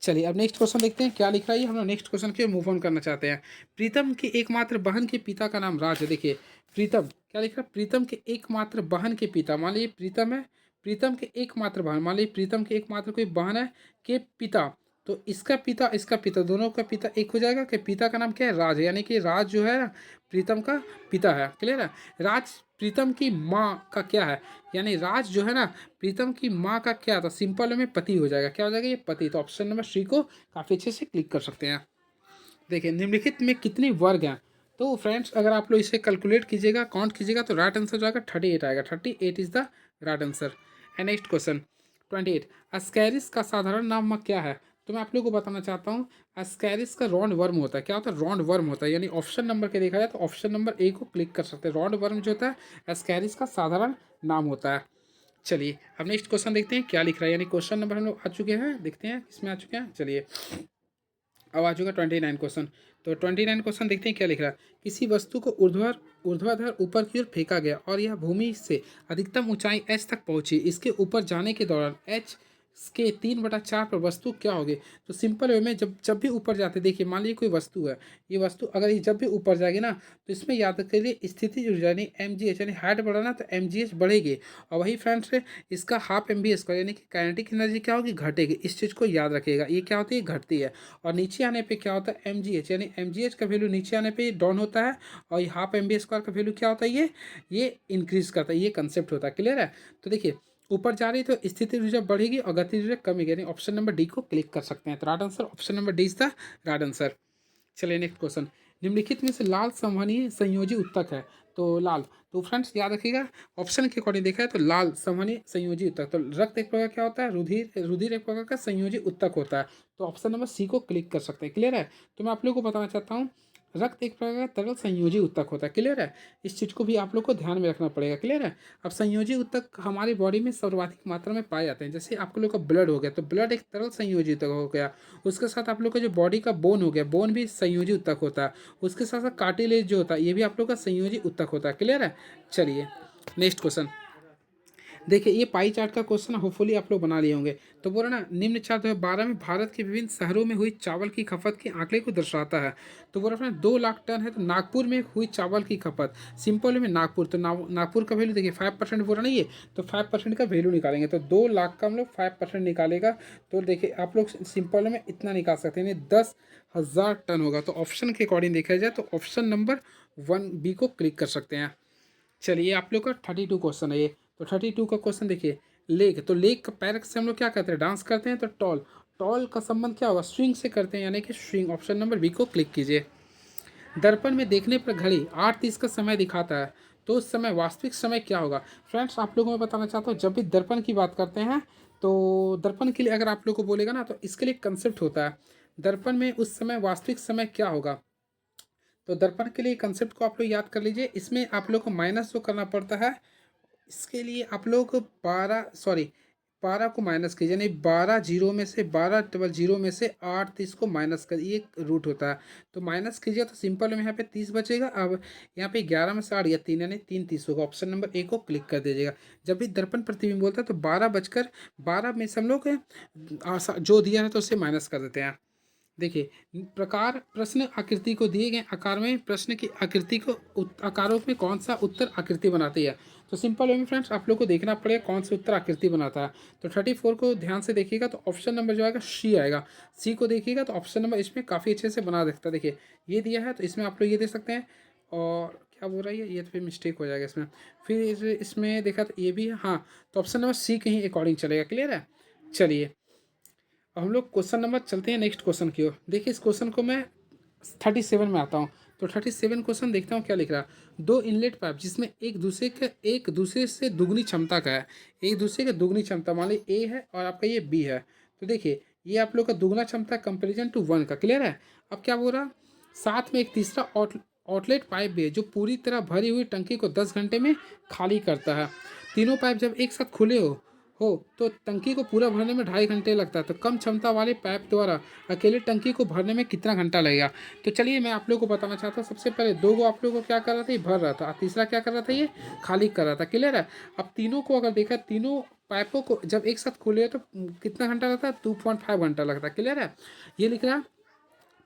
[SPEAKER 1] चलिए अब नेक्स्ट क्वेश्चन देखते हैं क्या लिख रहा है। हम लोग नेक्स्ट क्वेश्चन के मूव ऑन करना चाहते हैं। प्रीतम की एकमात्र बहन के पिता का नाम राज है। देखिए प्रीतम क्या लिख रहा है, प्रीतम के एकमात्र बहन के पिता, मान लीजिए प्रीतम है, प्रीतम के एकमात्र बहन, मान लीजिए प्रीतम के एकमात्र कोई बहन है के पिता, तो इसका पिता दोनों का पिता एक हो जाएगा कि पिता का नाम क्या है राज है, यानी कि राज जो है ना प्रीतम का पिता है, क्लियर है। राज प्रीतम की माँ का क्या है, यानी राज जो है ना प्रीतम की माँ का क्या था, सिंपल में पति हो जाएगा। क्या हो जाएगा ये पति। तो ऑप्शन नंबर सी को काफ़ी अच्छे से क्लिक कर सकते हैं। देखिए निम्नलिखित में कितने वर्ग हैं, तो फ्रेंड्स अगर आप लोग इसे कैलकुलेट कीजिएगा, काउंट कीजिएगा, तो राइट आंसर जो आएगा 38 आएगा। 38 is the right answer. And next question 28, अस्कैरिस का साधारण नाम क्या है? तो मैं आप लोगों को बताना चाहता हूँ, अस्कैरिस का रॉन्ड वर्म होता है। क्या होता है? रॉन्ड वर्म होता है। यानी ऑप्शन नंबर के देखा जाए तो ऑप्शन नंबर ए को क्लिक कर सकते हैं। रॉन्ड वर्म जो होता है अस्कैरिस का साधारण नाम होता है। चलिए अब नेक्स्ट क्वेश्चन देखते हैं क्या लिख रहा है। यानी क्वेश्चन नंबर हम लोग आ चुके हैं, देखते हैं किसमें आ चुके हैं। चलिए अब आ चुका 29 क्वेश्चन। तो 29 क्वेश्चन देखते हैं क्या लिख रहा है। किसी वस्तु को ऊर्ध्वाधर ऊपर की ओर फेंका गया और यह भूमि से अधिकतम ऊंचाई एच तक पहुंची। इसके ऊपर जाने के दौरान एच के 3/4 पर वस्तु क्या होगी? तो सिंपल वे में जब जब भी ऊपर जाते, देखिए मान लीजिए कोई वस्तु है, ये वस्तु अगर ये जब भी ऊपर जाएगी ना, तो इसमें याद करिए स्थिति ऊर्जा यानी mgh, यानी हाइट बढ़ाना तो mgh बढ़ेगी। और वही फ्रेंड्स इसका हाफ mv² यानी कि काइनेटिक एनर्जी क्या होगी? घटेगी। इस चीज़ को याद रखिएगा, ये क्या होती है? घटती है। और नीचे आने पे क्या होता है? mgh, यानी mgh का वैल्यू नीचे आने पे डाउन होता है। और ये हाफ mv² का वैल्यू क्या होता है? ये इंक्रीज करता है। ये कंसेप्ट होता है। क्लियर है? तो देखिए ऊपर जा रही तो स्थिति ऊर्जा बढ़ेगी और गति ऊर्जा कमेगी। यानी ऑप्शन नंबर डी को क्लिक कर सकते हैं। तो right answer option number D is the right answer. चलिए नेक्स्ट क्वेश्चन, निम्नलिखित में से लाल संवहनीय संयोजी उत्तक है। तो लाल, तो फ्रेंड्स याद रखिएगा ऑप्शन के अकॉर्डिंग देखा है तो लाल संवहनीय संयोजी उत्तक, तो रक्त एक प्रकार क्या होता है? रुधिर। रुधिर एक प्रकार का संयोजी उत्तक होता है। तो ऑप्शन नंबर सी को क्लिक कर सकते हैं। क्लियर है? तो मैं आप लोगों को बताना चाहता हूँ रक्त एक प्रकार का तरल संयोजी उत्तक होता है। क्लियर है? इस चीज़ को भी आप लोग को ध्यान में रखना पड़ेगा। क्लियर है? अब संयोजी उत्तक हमारी बॉडी में सर्वाधिक मात्रा में पाए जाते हैं। जैसे आप लोग का ब्लड हो गया तो ब्लड एक तरल संयोजी उत्तक हो गया। उसके साथ आप लोग का जो बॉडी का बोन हो गया, बोन भी संयोजी उत्तक होता है। उसके साथ साथ कार्टिलेज जो होता है ये भी आप लोग का संयोजी उत्तक होता है। क्लियर है? चलिए नेक्स्ट क्वेश्चन देखिए, ये पाई चार्ट का क्वेश्चन होपफुली आप लोग बना लिए होंगे। तो बोला ना निम्न चार्ट 2012 में भारत के विभिन्न शहरों में हुई चावल की खपत के आंकड़े को दर्शाता है। तो बोला अपना 2 लाख टन है। तो नागपुर में हुई चावल की खपत, सिंपल में नागपुर, तो नागपुर का वैल्यू देखिए 5% बोला नहीं है, तो 5% का वैल्यू निकालेंगे। तो 2 लाख का हम लोग 5% निकालेगा। तो देखिए आप लोग सिंपल में इतना निकाल सकते हैं, 10,000 टन होगा। तो ऑप्शन के अकॉर्डिंग देखा जाए तो ऑप्शन नंबर 1 बी को क्लिक कर सकते हैं। चलिए आप लोग का 32 क्वेश्चन है ये। तो 32 का क्वेश्चन देखिए, लेग, तो लेग का पैर से हम लोग क्या करते हैं? डांस करते हैं। तो टॉल, टॉल का संबंध क्या होगा? स्विंग से करते हैं, यानी कि स्विंग। ऑप्शन नंबर बी को क्लिक कीजिए। दर्पण में देखने पर घड़ी 8:30 का समय दिखाता है, तो उस समय वास्तविक समय क्या होगा? फ्रेंड्स आप लोगों को मैं बताना चाहता हूँ, जब भी दर्पण की बात करते हैं तो दर्पण के लिए अगर आप लोग को बोलेगा ना, तो इसके लिए कंसेप्ट होता है दर्पण में उस समय वास्तविक समय क्या होगा। तो दर्पण के लिए कंसेप्ट को आप लोग याद कर लीजिए। इसमें आप लोग को माइनस जो करना पड़ता है, इसके लिए आप लोग 12 को माइनस कीजिए, यानी 12 जीरो में से 12 डबल जीरो में से 8:30 को माइनस कर, ये एक रूट होता है। तो माइनस कीजिए तो सिंपल में यहाँ पे 30 बचेगा। अब यहाँ पे 11 में से 8 या 3 यानी 3:30 होगा। ऑप्शन नंबर ए को क्लिक कर दीजिएगा। जब भी दर्पण प्रतिबिंब बोलता है तो 12 में से हम लोग जो दिया है तो उससे माइनस कर देते हैं। देखिए प्रकार प्रश्न आकृति को दिए गए आकार में प्रश्न की आकृति को आकारों में कौन सा उत्तर आकृति बनाती है? तो सिंपल वे में फ्रेंड्स आप लोग को देखना पड़ेगा कौन सा उत्तर आकृति बनाता है। तो 34 को ध्यान से देखिएगा तो ऑप्शन नंबर जो आएगा सी आएगा। सी को देखिएगा तो ऑप्शन नंबर इसमें काफ़ी अच्छे से बना देखता है। देखिए ये दिया है तो इसमें आप लोग ये दे सकते हैं। और क्या बोल रहा है ये तो फिर मिस्टेक हो जाएगा इसमें। फिर इसमें देखा तो ये भी है, हाँ। तो ऑप्शन नंबर सी के ही अकॉर्डिंग चलेगा। क्लियर है? चलिए अब हम लोग क्वेश्चन नंबर चलते हैं नेक्स्ट क्वेश्चन की ओर। देखिए इस क्वेश्चन को मैं 37 में आता हूँ। तो 37 क्वेश्चन देखता हूँ क्या लिख रहा है। 2 इनलेट पाइप जिसमें एक दूसरे से दुगनी क्षमता का है, एक दूसरे का दुगनी क्षमता, मान ली ए है और आपका ये बी है। तो देखिए ये आप लोग का दुगना क्षमता कंपेरिजन टू 1 का। क्लियर है? अब क्या बोल रहा, साथ में एक तीसरा आउटलेट पाइप भी है जो पूरी तरह भरी हुई टंकी को 10 घंटे में खाली करता है। तीनों पाइप जब एक साथ खुले हो तो टंकी को पूरा भरने में 2.5 घंटे लगता है। तो कम क्षमता वाले पाइप द्वारा अकेले टंकी को भरने में कितना घंटा लगेगा? तो चलिए मैं आप लोग को बताना चाहता हूँ। सबसे पहले 2 को आप लोग को क्या कर रहा था? ये भर रहा था। तीसरा क्या कर रहा था? ये खाली कर रहा था। क्लियर है? अब तीनों को अगर देखा, तीनों पाइपों को जब एक साथ खोले तो कितना घंटा लगता है? 2.5 घंटा लगता है। क्लियर है? ये लिख रहा है।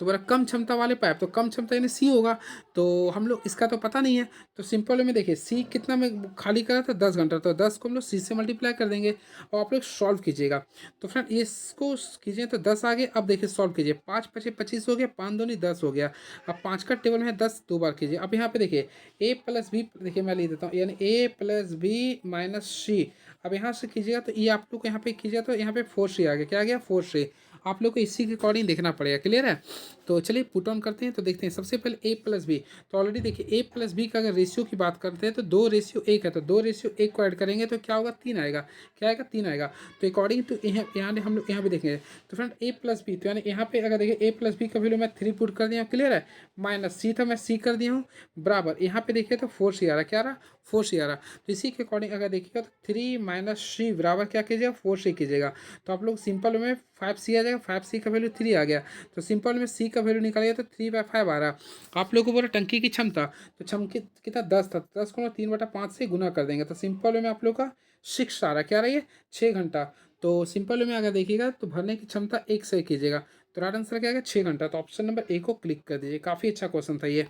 [SPEAKER 1] तो बोला कम क्षमता वाले पाइप, तो कम क्षमता यानी सी होगा। तो हम लोग इसका तो पता नहीं है, तो सिंपल में देखिए सी कितना में खाली करा था? 10 घंटा। तो 10 को हम लोग सी से मल्टीप्लाई कर देंगे और आप लोग सॉल्व कीजिएगा। तो फ्रेंड इसको कीजिए तो 10 आ गए। अब देखिए सॉल्व कीजिए, 5×5 = 25 हो गया, 5×2 = 10 हो गया। अब 5 का टेबल में 10 2 बार कीजिए। अब यहाँ पे देखिए ए प्लस बी, देखिए मैं लिख देता हूँ, यानी ए प्लस बी माइनस सी। अब यहाँ से कीजिएगा तो ये आप लोग यहाँ पे कीजिएगा तो यहाँ पे 4C आ गया। क्या आ गया? 4C। आप लोग को इसी के अकॉर्डिंग देखना पड़ेगा। क्लियर है? तो चलिए पुट ऑन करते हैं। तो देखते हैं सबसे पहले ए प्लस बी। तो ऑलरेडी देखिए ए प्लस बी का अगर रेशियो की बात करते हैं तो 2:1 है, तो 2:1 को ऐड करेंगे तो क्या होगा, 3 आएगा। क्या आएगा, 3 आएगा। तो अकॉर्डिंग टू यहाँ हम लोग यहाँ भी देखेंगे। तो फ्रेंड ए प्लस बी, तो यानी यहाँ पे अगर देखिए ए प्लस बी का वैल्यू मैं 3 पुट कर दिया हूँ। क्लियर है? माइनस सी था, मैं सी कर दिया हूँ, बराबर यहाँ पे देखिए तो 4 सी आ रहा। क्या आ रहा, 4 सी आ रहा। तो इसी के अकॉर्डिंग अगर देखिएगा तो 3 माइनस सी बराबर क्या कीजिएगा, 4 सी कीजिएगा। तो आप लोग सिंपल में 5 सी आ जाएगा, 5 सी का वैल्यू 3 आ गया। तो सिंपल में सी का वैल्यू निकालिएगा तो 3/5 आ रहा। आप लोग को बोला टंकी की क्षमता, तो क्षमता कितना 10 था, 10 को 3/5 से गुना कर देंगे। तो सिंपल में आप लोग का 6 आ रहा। क्या रही है, 6 घंटा। तो सिंपल में अगर देखिएगा तो भरने की क्षमता 1 से कीजिएगा। तो राइट आंसर क्या आएगा, 6 घंटा। तो ऑप्शन नंबर ए को क्लिक कर दीजिए। काफ़ी अच्छा क्वेश्चन था ये।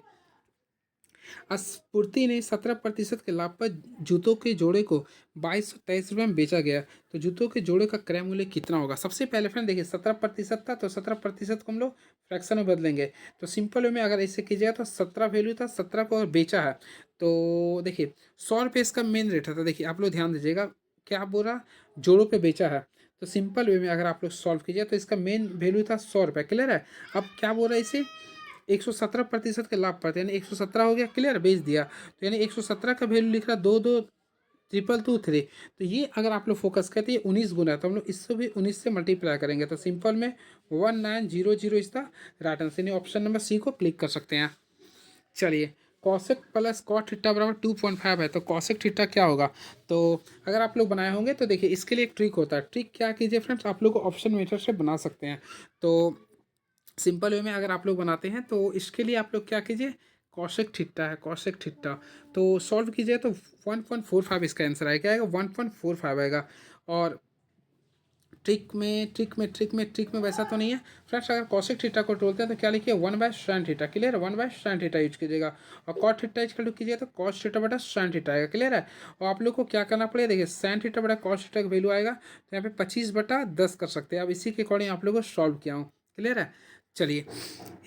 [SPEAKER 1] आपूर्ति ने 17% के लाभ पर जूतों के जोड़े को 2223 रुपये में बेचा गया। तो जूतों के जोड़े का क्रय मूल्य कितना होगा। सबसे पहले फ्रेंड देखिए 17% था, तो 17% को हम लोग फ्रैक्शन में बदलेंगे। तो सिंपल वे में अगर ऐसे कीजिएगा तो 17 वैल्यू था, 17 को अगर बेचा है तो देखिए 100 रुपये इसका मेन रेट है। तो देखिए आप लोग ध्यान दीजिएगा, क्या बोल रहा, जोड़ों पे बेचा है। तो सिंपल वे में अगर आप लोग सॉल्व कीजिए तो इसका मेन वैल्यू था 100 रुपये। क्लियर है? अब क्या बोल रहा है इसे, 117% के लाभ पर, यानी 117 हो गया। क्लियर, बेच दिया। तो यानी 117 का वैल्यू लिख रहा 22,223। तो ये अगर आप लोग फोकस करते हैं 19 गुना है, तो हम लोग इससे भी 19 से मल्टीप्लाई करेंगे। तो सिंपल में 1900 इज द राइट आंसर, यानी ऑप्शन नंबर सी को क्लिक कर सकते हैं। चलिए, कॉसेक प्लस कॉट थीटा बराबर 2.5 है। तो कॉसेक थीटा क्या होगा, तो अगर आप लोग बनाए होंगे तो देखिए इसके लिए एक ट्रिक होता है। ट्रिक क्या कीजिए फ्रेंड्स, आप लोग ऑप्शन मेथड से बना सकते हैं। तो सिंपल वे में अगर आप लोग बनाते हैं तो इसके लिए आप लोग क्या कीजिए, कॉसेक थीटा है, कॉसेक थीटा। तो सॉल्व कीजिए तो 1.45 इसका आंसर आएगा। क्या आएगा, 1.45 आएगा। और ट्रिक में वैसा तो नहीं है फ्रेंड्स। अगर कॉसेक थीटा को तोड़ते हैं तो क्या लिखिए, 1/sin थीटा। क्लियर है? 1/sin थीटा यूज कीजिएगा। और कॉट थीटा यूज कीजिएगा तो कॉस थीटा बटा sin थीटा आएगा। क्लियर है? और आप लोग को क्या करना पड़ेगा, देखिए sin थीटा बटा कॉस थीटा का वैल्यू आएगा तो यहाँ पे 25/10 कर सकते हैं। अब इसी के अकॉर्डिंग आप लोग को सॉल्व किया हूँ। क्लियर है? चलिए,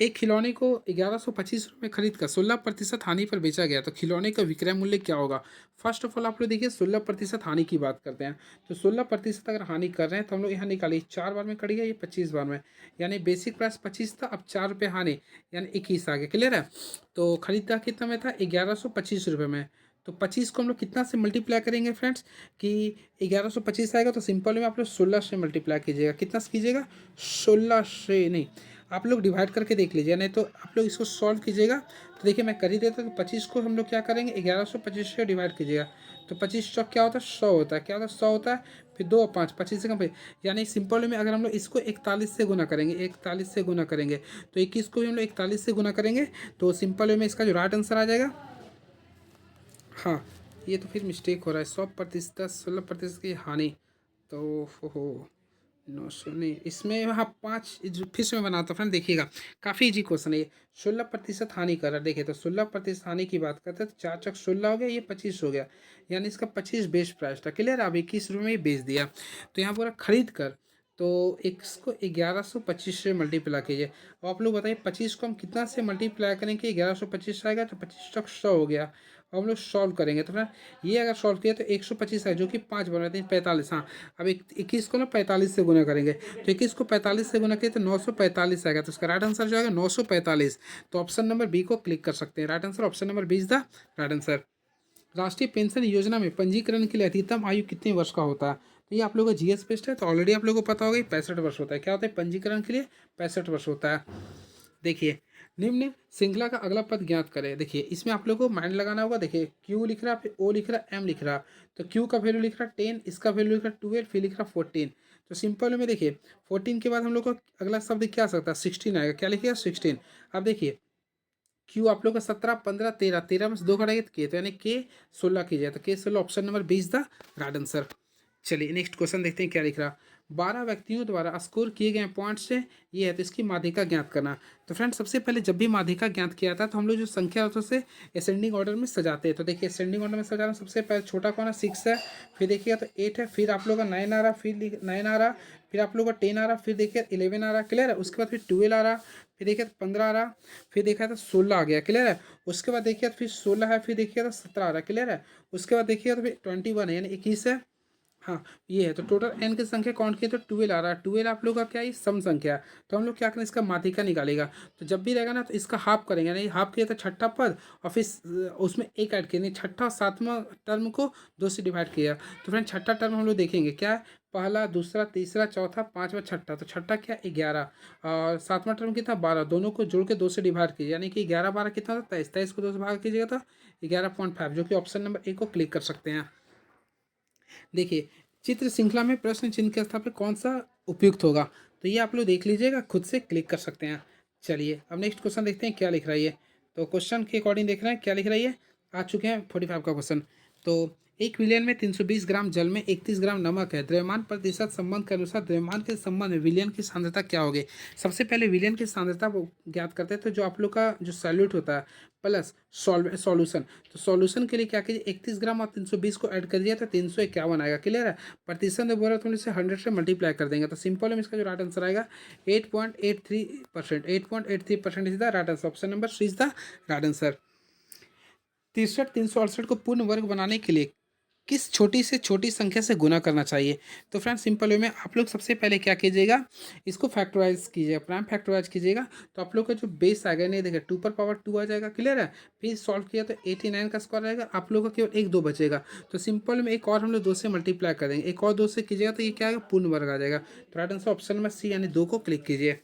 [SPEAKER 1] एक खिलौने को 1125 में खरीद कर 16% हानि पर बेचा गया। तो खिलौने का विक्रय मूल्य क्या होगा। फर्स्ट ऑफ ऑल आप लोग देखिए 16% हानि की बात करते हैं। तो 16% अगर हानि कर रहे हैं तो हम लोग यहाँ निकालिए 4 बार में कट गया, ये 25 बार में, यानी बेसिक प्राइस 25 था, अब 4 रुपये हानि, यानी 21 आ गया। क्लियर है? तो खरीदा कितना में था, 1125 रुपये में। तो 25 को हम लोग कितना से मल्टीप्लाई करेंगे फ्रेंड्स, कि 1125 आएगा। तो सिंपल में आप लोग 16 से मल्टीप्लाई कीजिएगा। कितना से कीजिएगा, 16 से नहीं, आप लोग डिवाइड करके देख लीजिए, नहीं तो आप लोग इसको सॉल्व कीजिएगा। तो देखिए मैं कर ही देता, तो 25 को हम लोग क्या करेंगे, 1125 से डिवाइड कीजिएगा। तो 25 चौक क्या होता है, 100 होता है। क्या होता है, 100 होता है। फिर 2 और 5, 25 से कम, यानी सिंपल में अगर हम लोग इसको 41 से गुना करेंगे, 41 से गुना करेंगे, तो 21 को भी हम लोग 41 से गुना करेंगे। तो सिंपल में इसका जो राइट आंसर आ जाएगा, हाँ ये तो फिर मिस्टेक हो रहा है, 100%, 16% की हानि। तो हो 900 नहीं, इसमें हाँ 5 फिर से मैं बनाता हूँ फ्रेंड, देखिएगा काफ़ी इजी क्वेश्चन है ये। 16% हानि कर रहा है, देखिए तो 16% हानि की बात करते हैं तो 4 चक 16 हो गया, ये 25 हो गया, यानी इसका 25 बेस्ट प्राइस था। क्लियर, अब 21 रुपये में ही बेच दिया। तो यहाँ पूरा खरीद कर, तो इसको 1125 से मल्टीप्लाई कीजिए। और आप लोग बताइए 25 को हम कितना से मल्टीप्लाई करेंगे, 1125 आएगा, तो 25 चक 100 हो गया। अब हम लोग सॉल्व करेंगे तो फ्रेंड ये अगर सॉल्व किया तो 125 है, जो कि 5 बनाते हैं, 45। हाँ, अब 21 को ना 45 से गुना करेंगे, तो 21 को 45 से गुना किए तो 945 आएगा। तो इसका राइट आंसर जो आएगा 945। तो ऑप्शन नंबर बी को क्लिक कर सकते हैं। Right answer option number B is the right answer. राष्ट्रीय पेंशन योजना में पंजीकरण के लिए अधिकतम आयु कितने वर्ष का होता है। तो ये आप लोगों का जीएस पेस्ट है, तो ऑलरेडी आप लोगों को पता होगा 65 वर्ष होता है। क्या होता है, पंजीकरण के लिए 65 वर्ष होता है। देखिए, निम्न श्रृंखला का अगला पद ज्ञात करें। देखिए इसमें आप लोगों को माइंड लगाना होगा। देखिए क्यू लिख रहा, फिर ओ लिख रहा, एम लिख रहा। तो क्यू का वैल्यू लिख रहा 10, इसका वैल्यू लिख रहा 12, फिर लिख रहा 14। तो सिंपल में देखिए 14 के बाद हम लोग को अगला शब्द क्या आ सकता है, 16 आएगा। क्या लिखिएगा, 16। अब देखिए क्यू आप लोग का 17, 15, 13, 13 में से 2 घटाएंगे तो के, तो यानी के 16 कीजिए। तो के 16 option number 20 the right answer. चलिए नेक्स्ट क्वेश्चन देखते हैं क्या लिख रहा। 12 व्यक्तियों द्वारा स्कोर किए गए पॉइंट्स से ये है, तो इसकी माध्यिका ज्ञात करना। तो फ्रेंड्स सबसे पहले जब भी माध्यिका ज्ञात किया था तो हम लोग जो संख्या होता है उसे असेंडिंग ऑर्डर में सजाते हैं। तो देखिए असेंडिंग ऑर्डर में सजा रहे हैं, सबसे पहले छोटा कौन है, 6 है, फिर देखिएगा तो 8 है, फिर आप लोग का 9 आ रहा, फिर 9 आ रहा, फिर आप लोग का 10 आ रहा, फिर देखिए 11 आ रहा। क्लियर है? उसके बाद फिर 12 आ रहा, फिर देखिए 15 आ रहा, फिर देखा तो 16 आ गया। क्लियर है? उसके बाद देखिए फिर 16 है, फिर देखिए तो 17 आ रहा। क्लियर है? उसके बाद देखिए तो फिर 21 है, यानी 21 है, हाँ, ये है तो टोटल एन की संख्या काउंट किए तो 12 आ रहा है। 12 आप लोग का क्या है, सम संख्या है। तो हम लोग क्या करें, इसका माध्यिका निकालेगा। तो जब भी रहेगा ना तो इसका हाफ करेंगे, यानी हाफ किया तो छठा पद और फिर उसमें एक ऐड किया, छठा और सातवां टर्म को 2 से डिवाइड किया। तो फ्रेंड छठा टर्म हम लोग देखेंगे क्या है, पहला, दूसरा, तीसरा, चौथा, पाँचवा, छठा। तो छठा क्या, 11 और सातवां टर्म कितना, 12। दोनों को जोड़ के 2 से डिवाइड कीजिए, यानी कि 11 12 कितना होता है, 23। 23 को 2 से भाग कीजिएगा तो 11.5, जो कि ऑप्शन नंबर ए को क्लिक कर सकते हैं। देखिए, चित्र श्रृंखला में प्रश्न चिन्ह के स्थान पर कौन सा उपयुक्त होगा, तो ये आप लोग देख लीजिएगा, खुद से क्लिक कर सकते हैं। चलिए अब नेक्स्ट क्वेश्चन देखते हैं क्या लिख रहा है ये। तो क्वेश्चन के अकॉर्डिंग देख रहे हैं क्या लिख रहा है ये। आ चुके हैं 45 का क्वेश्चन। तो 1 विलियन में 320 ग्राम जल में 31 ग्राम नमक है। द्रव्यमान प्रतिशत संबंध के अनुसार द्रव्यमान के संबंध में विलियन की सांद्रता क्या होगी। सबसे पहले विलियन की सांद्रता वो ज्ञात करते हैं। तो जो आप लोग का जो सॉल्यूट होता है प्लस सॉल्यूशन, तो सॉल्यूशन के लिए क्या कीजिए, 31 ग्राम और 320 को ऐड कर दिया तो 351 आएगा। क्लियर है। प्रतिशत में बोला तो हम इसे 100 से मल्टीप्लाई कर देंगे। तो सिंपल में इसका जो राइट आंसर आएगा 8.83%। 8.83% is the right answer. Option number C is the right answer. 63 368 को पूर्ण वर्ग बनाने के लिए किस छोटी से छोटी संख्या से गुना करना चाहिए। तो फ्रेंड सिंपल वे में आप लोग सबसे पहले क्या कीजिएगा, इसको फैक्टराइज कीजिएगा, प्राइम फैक्टराइज कीजिएगा। तो आप लोग का जो बेस आ गया, नहीं देखिए 2 पर पावर 2 आ जाएगा। क्लियर है। फिर सॉल्व किया तो 89 का स्क्वायर आएगा। आप लोग का केवल एक 2 बचेगा। तो सिंपल में एक और हम लोग 2 से मल्टीप्लाई कर देंगे, एक और 2 से कीजिएगा तो ये क्या आएगा, पूर्ण वर्ग आ जाएगा। तो right answer option number C यानी 2 को क्लिक कीजिए।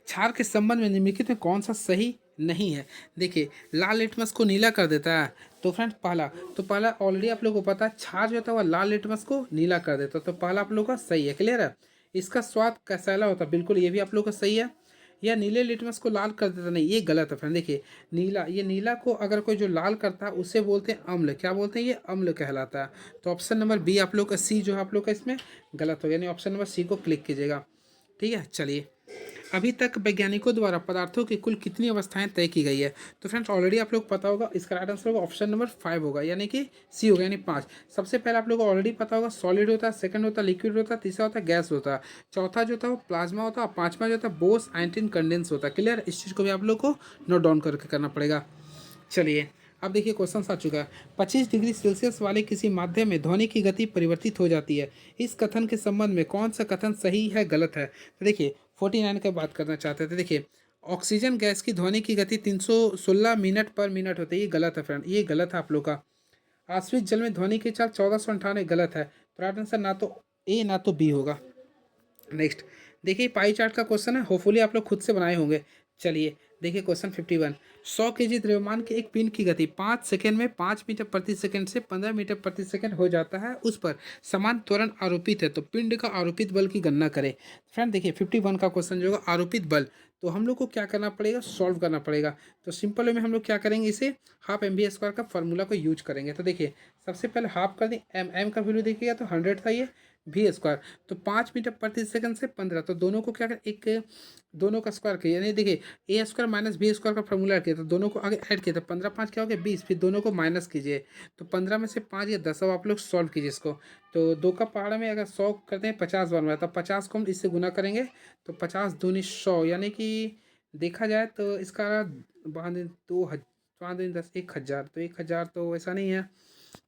[SPEAKER 1] क्षार के संबंध में निम्नलिखित में कौन सा सही नहीं है। देखिए, लाल लिटमस को नीला कर देता है। तो फ्रेंड पहला ऑलरेडी आप लोगों को पता है, क्षार जो होता है वह लाल लिटमस को नीला कर देता है। तो पहला आप लोगों का सही है। क्लियर है। इसका स्वाद कैसाला होता है, बिल्कुल ये भी आप लोगों का सही है। या नीले लिटमस को लाल कर देता, नहीं ये गलत है फ्रेंड। देखिए, नीला को अगर कोई जो लाल करता है उसे बोलते हैं अम्ल। क्या बोलते हैं, ये अम्ल कहलाता है। तो ऑप्शन नंबर बी आप लोग का, सी जो है आप लोग का इसमें गलत हो, यानी ऑप्शन नंबर सी को क्लिक कीजिएगा। ठीक है। चलिए, अभी तक वैज्ञानिकों द्वारा पदार्थों की कुल कितनी अवस्थाएं तय की गई है। तो फ्रेंड्स ऑलरेडी आप लोग पता होगा, इसका राइट आंसर होगा ऑप्शन नंबर 5 होगा, यानी कि सी होगा, यानी 5। सबसे पहले आप लोग को ऑलरेडी पता होगा, सॉलिड होता है, सेकंड होता है लिक्विड होता है, तीसरा होता है गैस होता है, चौथा जो होता है वो प्लाज्मा होता है, और पांचवा जो होता है बोस आइंस्टीन कंडेंस होता है। क्लियर। इस चीज़ को भी आप लोग को नोट डाउन करके करना पड़ेगा। चलिए अब देखिए क्वेश्चन आ चुका है। 25 डिग्री सेल्सियस वाले किसी माध्यम में ध्वनि की गति परिवर्तित हो जाती है। इस कथन के संबंध में कौन सा कथन सही है गलत है। तो देखिए 49 का बात करना चाहते थे। देखिए, ऑक्सीजन गैस की ध्वनि की गति 316 मिनट पर मिनट होती है, ये गलत है फ्रेंड, ये गलत है आप लोग का। आश्रित जल में ध्वनि की चाल 1498 गलत है। तो राइट आंसर ना तो ए ना तो बी होगा। नेक्स्ट देखिए, पाई चार्ट का क्वेश्चन है, होपफुली आप लोग खुद से बनाए होंगे। चलिए देखिए क्वेश्चन 51। 100 केजी द्रव्यमान के एक पिंड की गति 5 सेकंड में 5 मीटर प्रति सेकंड से 15 मीटर प्रति सेकंड हो जाता है। उस पर समान त्वरण आरोपित है, तो पिंड का आरोपित बल की गणना करें। फ्रेंड देखिए 51 का क्वेश्चन जो होगा आरोपित बल, तो हम लोग को क्या करना पड़ेगा, सॉल्व करना पड़ेगा। तो सिंपल वे में हम लोग क्या करेंगे, इसे हाफ एम बी स्क्वायर का फॉर्मूला को यूज करेंगे। तो देखिए सबसे पहले हाफ कर दें, एम का वैल्यू देखिएगा तो 100 था, ये भी स्क्वायर तो 5 मीटर प्रति सेकंड से 15, तो दोनों को क्या करें, एक दोनों का स्क्वायर किया, यानी देखिए ए स्क्वायर माइनस बी स्क्वायर का फॉर्मूला किया, तो दोनों को आगे ऐड किया, तो 15 5 क्या हो गया 20, फिर दोनों को माइनस कीजिए। तो 15 में से 5 या 10, अब आप लोग सॉल्व कीजिए इसको। तो 2 का पहाड़ा में अगर 100 करते हैं 50 बन रहा है, तो 50 को हम इससे गुना करेंगे, तो 50 दूनी 100, यानी कि देखा जाए तो इसका 5 10 1000, तो 1000 तो ऐसा नहीं है।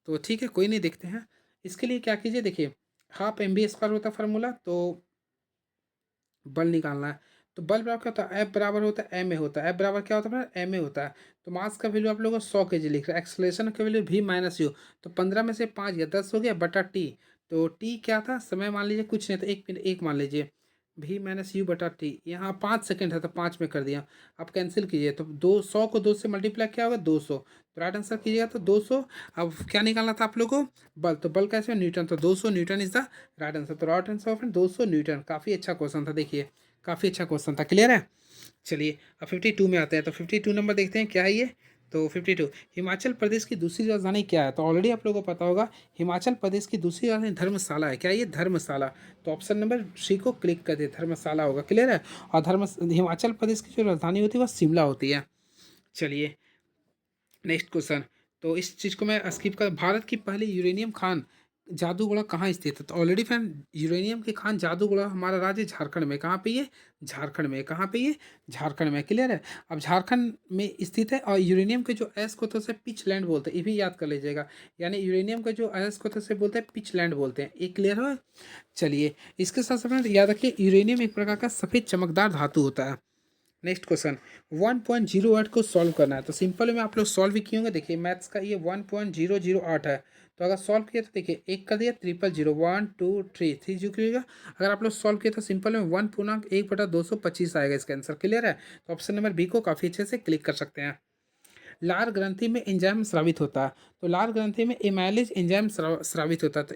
[SPEAKER 1] तो ठीक है, कोई नहीं, देखते हैं। इसके लिए क्या कीजिए, देखिए हाफ एम बी स्क्वायर होता है फार्मूला, तो बल निकालना है। तो बल बराबर क्या होता है, एफ बराबर होता है एम ए होता है। एफ बराबर क्या होता है, एम ए होता है। तो मास का वैल्यू आप लोगों को 100 केजी लिख रहा है। एक्सलेशन का वैल्यू भी माइनस यू, तो 15 में से 5 या 10 हो गया बटा टी। तो टी क्या था, समय मान लीजिए कुछ नहीं, तो 1 मिनट 1 मान लीजिए, भी माइनस यू बटा टी। यहाँ 5 सेकंड है तो 5 में कर दिया। आप कैंसिल कीजिए, तो 200 को 2 से मल्टीप्लाई क्या होगा 200, तो राइट आंसर कीजिएगा तो 200। अब क्या निकालना था आप लोगों को, बल, तो बल कैसे न्यूटन, तो 200 Newton is the right answer. तो राइट आंसर ऑफ 200 न्यूटन। काफ़ी अच्छा क्वेश्चन था, देखिए काफ़ी अच्छा क्वेश्चन था। क्लियर है। चलिए अब 52 में आते हैं। तो 52 नंबर देखते हैं क्या है ये। तो 52, हिमाचल प्रदेश की दूसरी राजधानी क्या है। तो ऑलरेडी आप लोगों को पता होगा, हिमाचल प्रदेश की दूसरी राजधानी धर्मशाला है। क्या ये धर्मशाला, तो ऑप्शन नंबर सी को क्लिक कर दे, धर्मशाला होगा। क्लियर है। और हिमाचल प्रदेश की जो राजधानी होती है वह शिमला होती है। चलिए नेक्स्ट क्वेश्चन, तो इस चीज़ को मैं स्किप कर, भारत की पहली यूरेनियम खान जादूगोड़ा कहाँ स्थित है? तो ऑलरेडी फ्रेंड यूरेनियम की खान जादूगोड़ा हमारा राज्य झारखंड में, कहाँ पे ये? झारखंड में। कहाँ पे ये? झारखंड में। क्लियर है? अब झारखंड में स्थित है और यूरेनियम के जो अयस्क होते हैं उसे पिच लैंड बोलते हैं, ये भी याद कर लीजिएगा। यानी यूरेनियम का जो अयस्क होता है उसे बोलते हैं पिच लैंड बोलते हैं। ये क्लियर हो? चलिए, इसके साथ साथ याद रखिए यूरेनियम एक प्रकार का सफ़ेद चमकदार धातु होता है। नेक्स्ट क्वेश्चन, 1.08 को सॉल्व करना है। तो सिंपल में आप लोग सॉल्व भी किए होंगे। देखिए मैथ्स का ये 1.008 है। तो अगर सॉल्व किया तो देखिए एक कर दिया, 000 1 2 3 3 जो करिएगा। अगर आप लोग सॉल्व किया तो सिंपल में 1.1/225 आएगा इसका आंसर। क्लियर है? तो ऑप्शन नंबर बी को काफ़ी अच्छे से क्लिक कर सकते हैं। लार ग्रंथि में एंजाइम स्रावित होता है। तो लार ग्रंथि में एमाइलेज एंजाइम स्रावित होता है। तो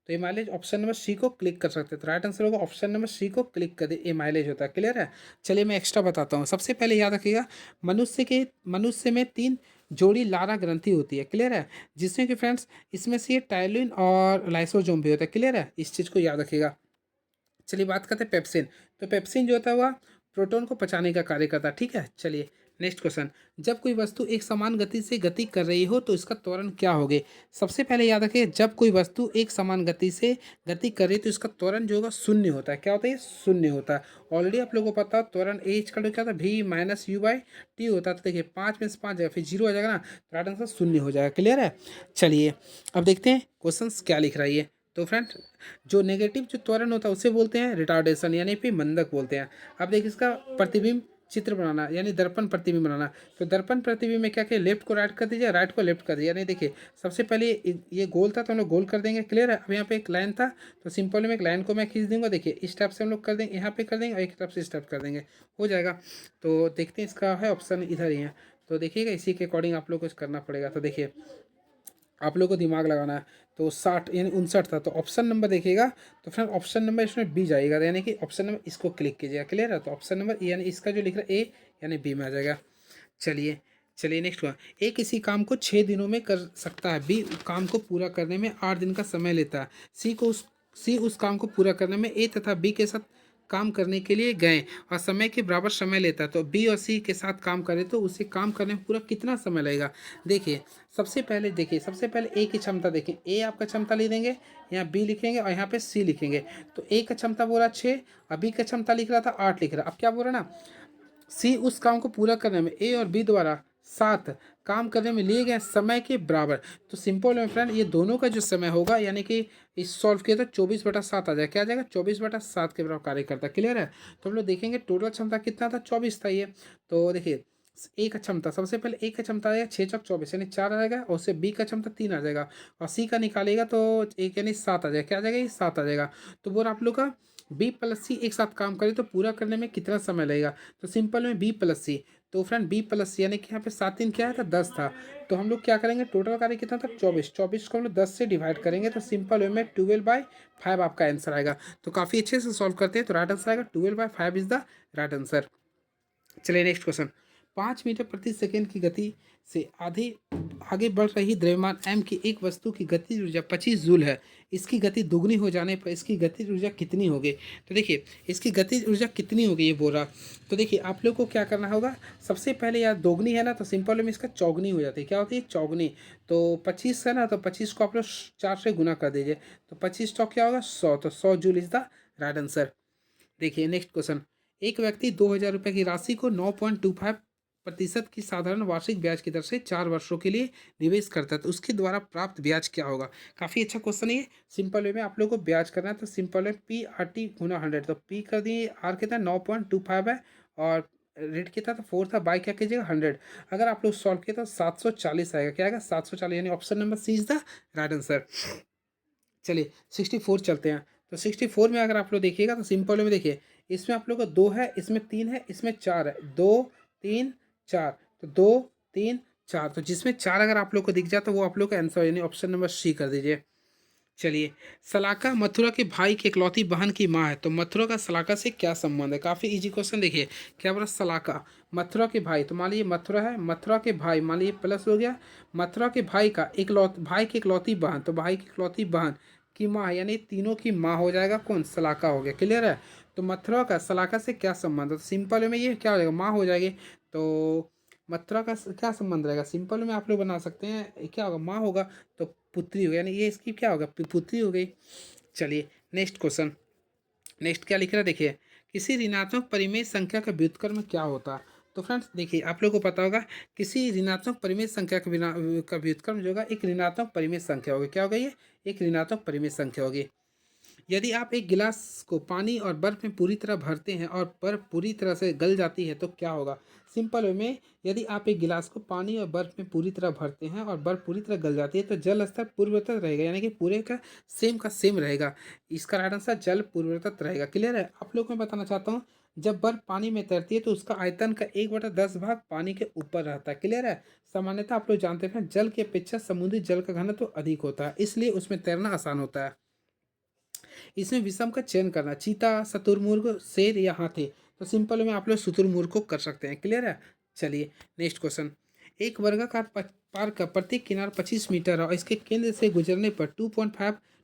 [SPEAKER 1] एमाइलेज ऑप्शन नंबर सी को क्लिक कर सकते हैं। तो राइट आंसर होगा ऑप्शन नंबर सी को क्लिक कर दे, एमाइलेज होता है। क्लियर है? चलिए मैं एक्स्ट्रा बताता हूँ। सबसे पहले याद रखिएगा, मनुष्य में 3 जोड़ी लारा ग्रंथि होती है। क्लियर है? जिसमें कि फ्रेंड्स इसमें से ये टायलिन और लाइसोजोम भी होता है। क्लियर है? इस चीज़ को याद रखिएगा। चलिए बात करते हैं पेप्सिन। तो पेप्सिन जो होता है वह प्रोटोन को पचाने का कार्य करता है। ठीक है? चलिए नेक्स्ट क्वेश्चन, जब कोई वस्तु एक समान गति से गति कर रही हो तो इसका त्वरण क्या होगे? सबसे पहले याद रखिए, जब कोई वस्तु एक समान गति से गति कर रही है तो इसका त्वरण जो होगा शून्य होता है। क्या होता है? ये शून्य होता है। ऑलरेडी आप लोगों को पता है त्वरण ए इक्वल टू क्या होता है? V minus U by T होता है। तो देखिए 5 में से 5 जाएगा, फिर जीरो आ जाएगा ना, तो राइट आंसर शून्य हो जाएगा। क्लियर है? चलिए अब देखते हैं क्वेश्चन क्या लिख रहा है ये। तो फ्रेंड जो नेगेटिव जो त्वरण होता है उसे बोलते हैं रिटार्डेशन, यानी फिर मंदक बोलते हैं। अब देखिए इसका प्रतिबिंब चित्र बनाना यानी दर्पण प्रतिबिंब बनाना। तो दर्पण प्रतिबिंब में क्या किया, लेफ्ट को राइट कर दीजिए, राइट को लेफ्ट कर दीजिए। यानी देखिए सबसे पहले ये गोल था तो हम लोग गोल कर देंगे। क्लियर है? अब यहाँ पे एक लाइन था तो सिंपल में एक लाइन को मैं खींच दूंगा। देखिए इस टाइप से हम लोग कर देंगे, यहाँ पे कर देंगे और एक तरफ से इस टाइप कर देंगे, हो जाएगा। तो देखते हैं इसका है ऑप्शन इधर ही है। तो देखिएगा इसी के अकॉर्डिंग आप लोग को कुछ करना पड़ेगा। तो देखिए आप लोग को दिमाग लगाना है। तो 60 यानी 59 था, तो ऑप्शन नंबर देखिएगा। तो फ्रेंड ऑप्शन नंबर इसमें बी जाएगा, यानी कि ऑप्शन नंबर इसको क्लिक कीजिएगा। क्लियर है? तो ऑप्शन नंबर यानी इसका जो लिख रहा है ए यानी बी में आ जाएगा। चलिए चलिए नेक्स्ट हुआ, ए किसी काम को 6 दिनों में कर सकता है, बी काम को पूरा करने में 8 दिन का समय लेता है, सी उस काम को पूरा करने में ए तथा बी के साथ काम करने के लिए गए और समय के बराबर समय लेता है। तो बी और सी के साथ काम करे तो उसे काम करने में पूरा कितना समय लगेगा? देखिए सबसे पहले ए की क्षमता देखें। ए आपका क्षमता ले देंगे, यहाँ बी लिखेंगे और यहाँ पे सी लिखेंगे। तो ए का क्षमता बोला 6 और बी का क्षमता लिख रहा था 8 लिख रहा। अब क्या बोल रहा ना, सी उस काम को पूरा करने में ए और बी द्वारा 7 काम करने में लिए गए समय के बराबर। तो सिंपल है फ्रेंड, ये दोनों का जो समय होगा यानी कि इस सॉल्व किया तो 24/7 आ जाएगा। क्या आ जाएगा? 24/7 के बराबर कार्य करता है। क्लियर है? तो हम लोग देखेंगे टोटल क्षमता कितना था, 24 था ये। तो देखिए ए का क्षमता, सबसे पहले ए का क्षमता आएगा 6 × 24 यानी 4 आ जाएगा, और उससे बी का क्षमता 3 आ जाएगा, और सी का निकालेगा तो एक यानी 7 आ जाएगा। क्या आ जाएगा? ये 7 आ जाएगा। तो बोल आप लोग का बी प्लस सी एक साथ काम करे तो पूरा करने में कितना समय लगेगा? तो सिंपल में बी प्लस सी। तो फ्रेंड बी प्लस सी यानी कि यहाँ पे 7 3 क्या था 10 था। तो हम लोग क्या करेंगे, टोटल कार्य कितना था 24 को हम लोग 10 से डिवाइड करेंगे तो सिंपल वे में 12/5 आपका आंसर आएगा। तो काफ़ी अच्छे से सॉल्व करते हैं। तो राइट आंसर आएगा 12/5 इज द राइट आंसर। चलिए नेक्स्ट क्वेश्चन, 5 मीटर प्रति सेकेंड की गति से आगे बढ़ रही द्रव्यमान m की एक वस्तु की गतिज ऊर्जा 25 जूल है। इसकी गति दुगनी हो जाने पर इसकी गतिज ऊर्जा कितनी होगी? तो देखिए इसकी गतिज ऊर्जा कितनी होगी ये बोल रहा। तो देखिए आप लोग को क्या करना होगा, सबसे पहले यार दोगुनी है ना तो सिंपल में इसका चौगुनी हो जाती है। क्या होती है? चौगुनी। तो 25 है ना, तो 25 को आप लोग 4 से गुना कर दीजिए, तो 25 तो क्या होगा 100, तो 100 joule is the right answer. देखिए नेक्स्ट क्वेश्चन, एक व्यक्ति 2,000 रुपये की राशि को 9.25% की साधारण वार्षिक ब्याज की दर से 4 वर्षों के लिए निवेश करता है, तो उसके द्वारा प्राप्त ब्याज क्या होगा? काफ़ी अच्छा क्वेश्चन है ये। सिंपल वे में आप लोग को ब्याज करना है, तो सिंपल में पी आर टी गुना 100, तो पी कर दिए, आर कितना 9.25 है, और रेट कितना था 4 था, बाई क्या कीजिएगा 100। अगर आप लोग सॉल्व किए तो 740 आएगा। क्या आएगा? 740, यानी option number C is the right answer. चलिए 64 चलते हैं। तो 64 में अगर आप लोग देखिएगा तो सिंपल में देखिए, इसमें आप लोग का 2 है, इसमें 3 है, इसमें 4 है, 2 3 4, तो 2 3 4, तो जिसमें 4 अगर आप लोग को दिख जाए तो वो आप लोग का आंसर यानी ऑप्शन नंबर सी कर दीजिए। चलिए, सलाका मथुरा के भाई की इकलौती बहन की माँ है, तो मथुरा का सलाका से क्या संबंध है? काफ़ी इजी क्वेश्चन। देखिए क्या बोला, सलाका मथुरा के भाई, तो मान लीजिए मथुरा है, मथुरा के भाई मान लीजिए प्लस हो गया, मथुरा के भाई का भाई की इकलौती बहन, तो भाई की इकलौती बहन की माँ यानी तीनों की माँ हो जाएगा कौन? सलाका हो गया। क्लियर है? तो मथुरा का सलाका से क्या संबंध है? तो सिंपल में ये क्या हो जाएगा, माँ हो जाएगी। तो मात्रा का क्या संबंध रहेगा? सिंपल में आप लोग बना सकते हैं, क्या होगा, माँ होगा तो पुत्री होगी, यानी ये इसकी क्या होगा, पुत्री हो गई। चलिए नेक्स्ट क्वेश्चन। नेक्स्ट क्या लिख रहा है देखिए, किसी ऋणात्मक परिमेय संख्या का व्युत्क्रम क्या होता है? तो फ्रेंड्स देखिए, आप लोगों को पता होगा किसी ऋणात्मक परिमेय संख्या का व्युत्क्रम जो होगा एक ऋणात्मक परिमेय संख्या होगी। क्या होगा ये? एक ऋणात्मक परिमेय संख्या होगी। यदि आप एक गिलास को पानी और बर्फ में पूरी तरह भरते हैं और बर्फ पूरी तरह से गल जाती है तो क्या होगा? सिंपल वे में, यदि आप एक गिलास को पानी और बर्फ में पूरी तरह भरते हैं और बर्फ पूरी तरह गल जाती है तो जल स्तर पूर्ववत रहेगा, यानी कि पूरे का सेम रहेगा। इसका राइट आंसर जल पूर्ववत रहेगा। क्लियर है? आप लोग मैं बताना चाहता हूँ, जब बर्फ पानी में तैरती है तो उसका आयतन का 1/10 भाग पानी के ऊपर रहता है। क्लियर है? सामान्यतः आप लोग जानते हैं जल की अपेक्षा समुद्री जल का घनत्व तो अधिक होता है, इसलिए उसमें तैरना आसान होता है। इसमें विषम का चयन करना, चीता, शुतुरमुर्ग, शेर या हाथी। तो सिंपल में आप लोग शुतुरमुर्ग को कर सकते हैं। क्लियर है? चलिए नेक्स्ट क्वेश्चन। एक वर्गाकार पार्क का प्रत्येक किनारा 25 मीटर है और इसके केंद्र से गुजरने पर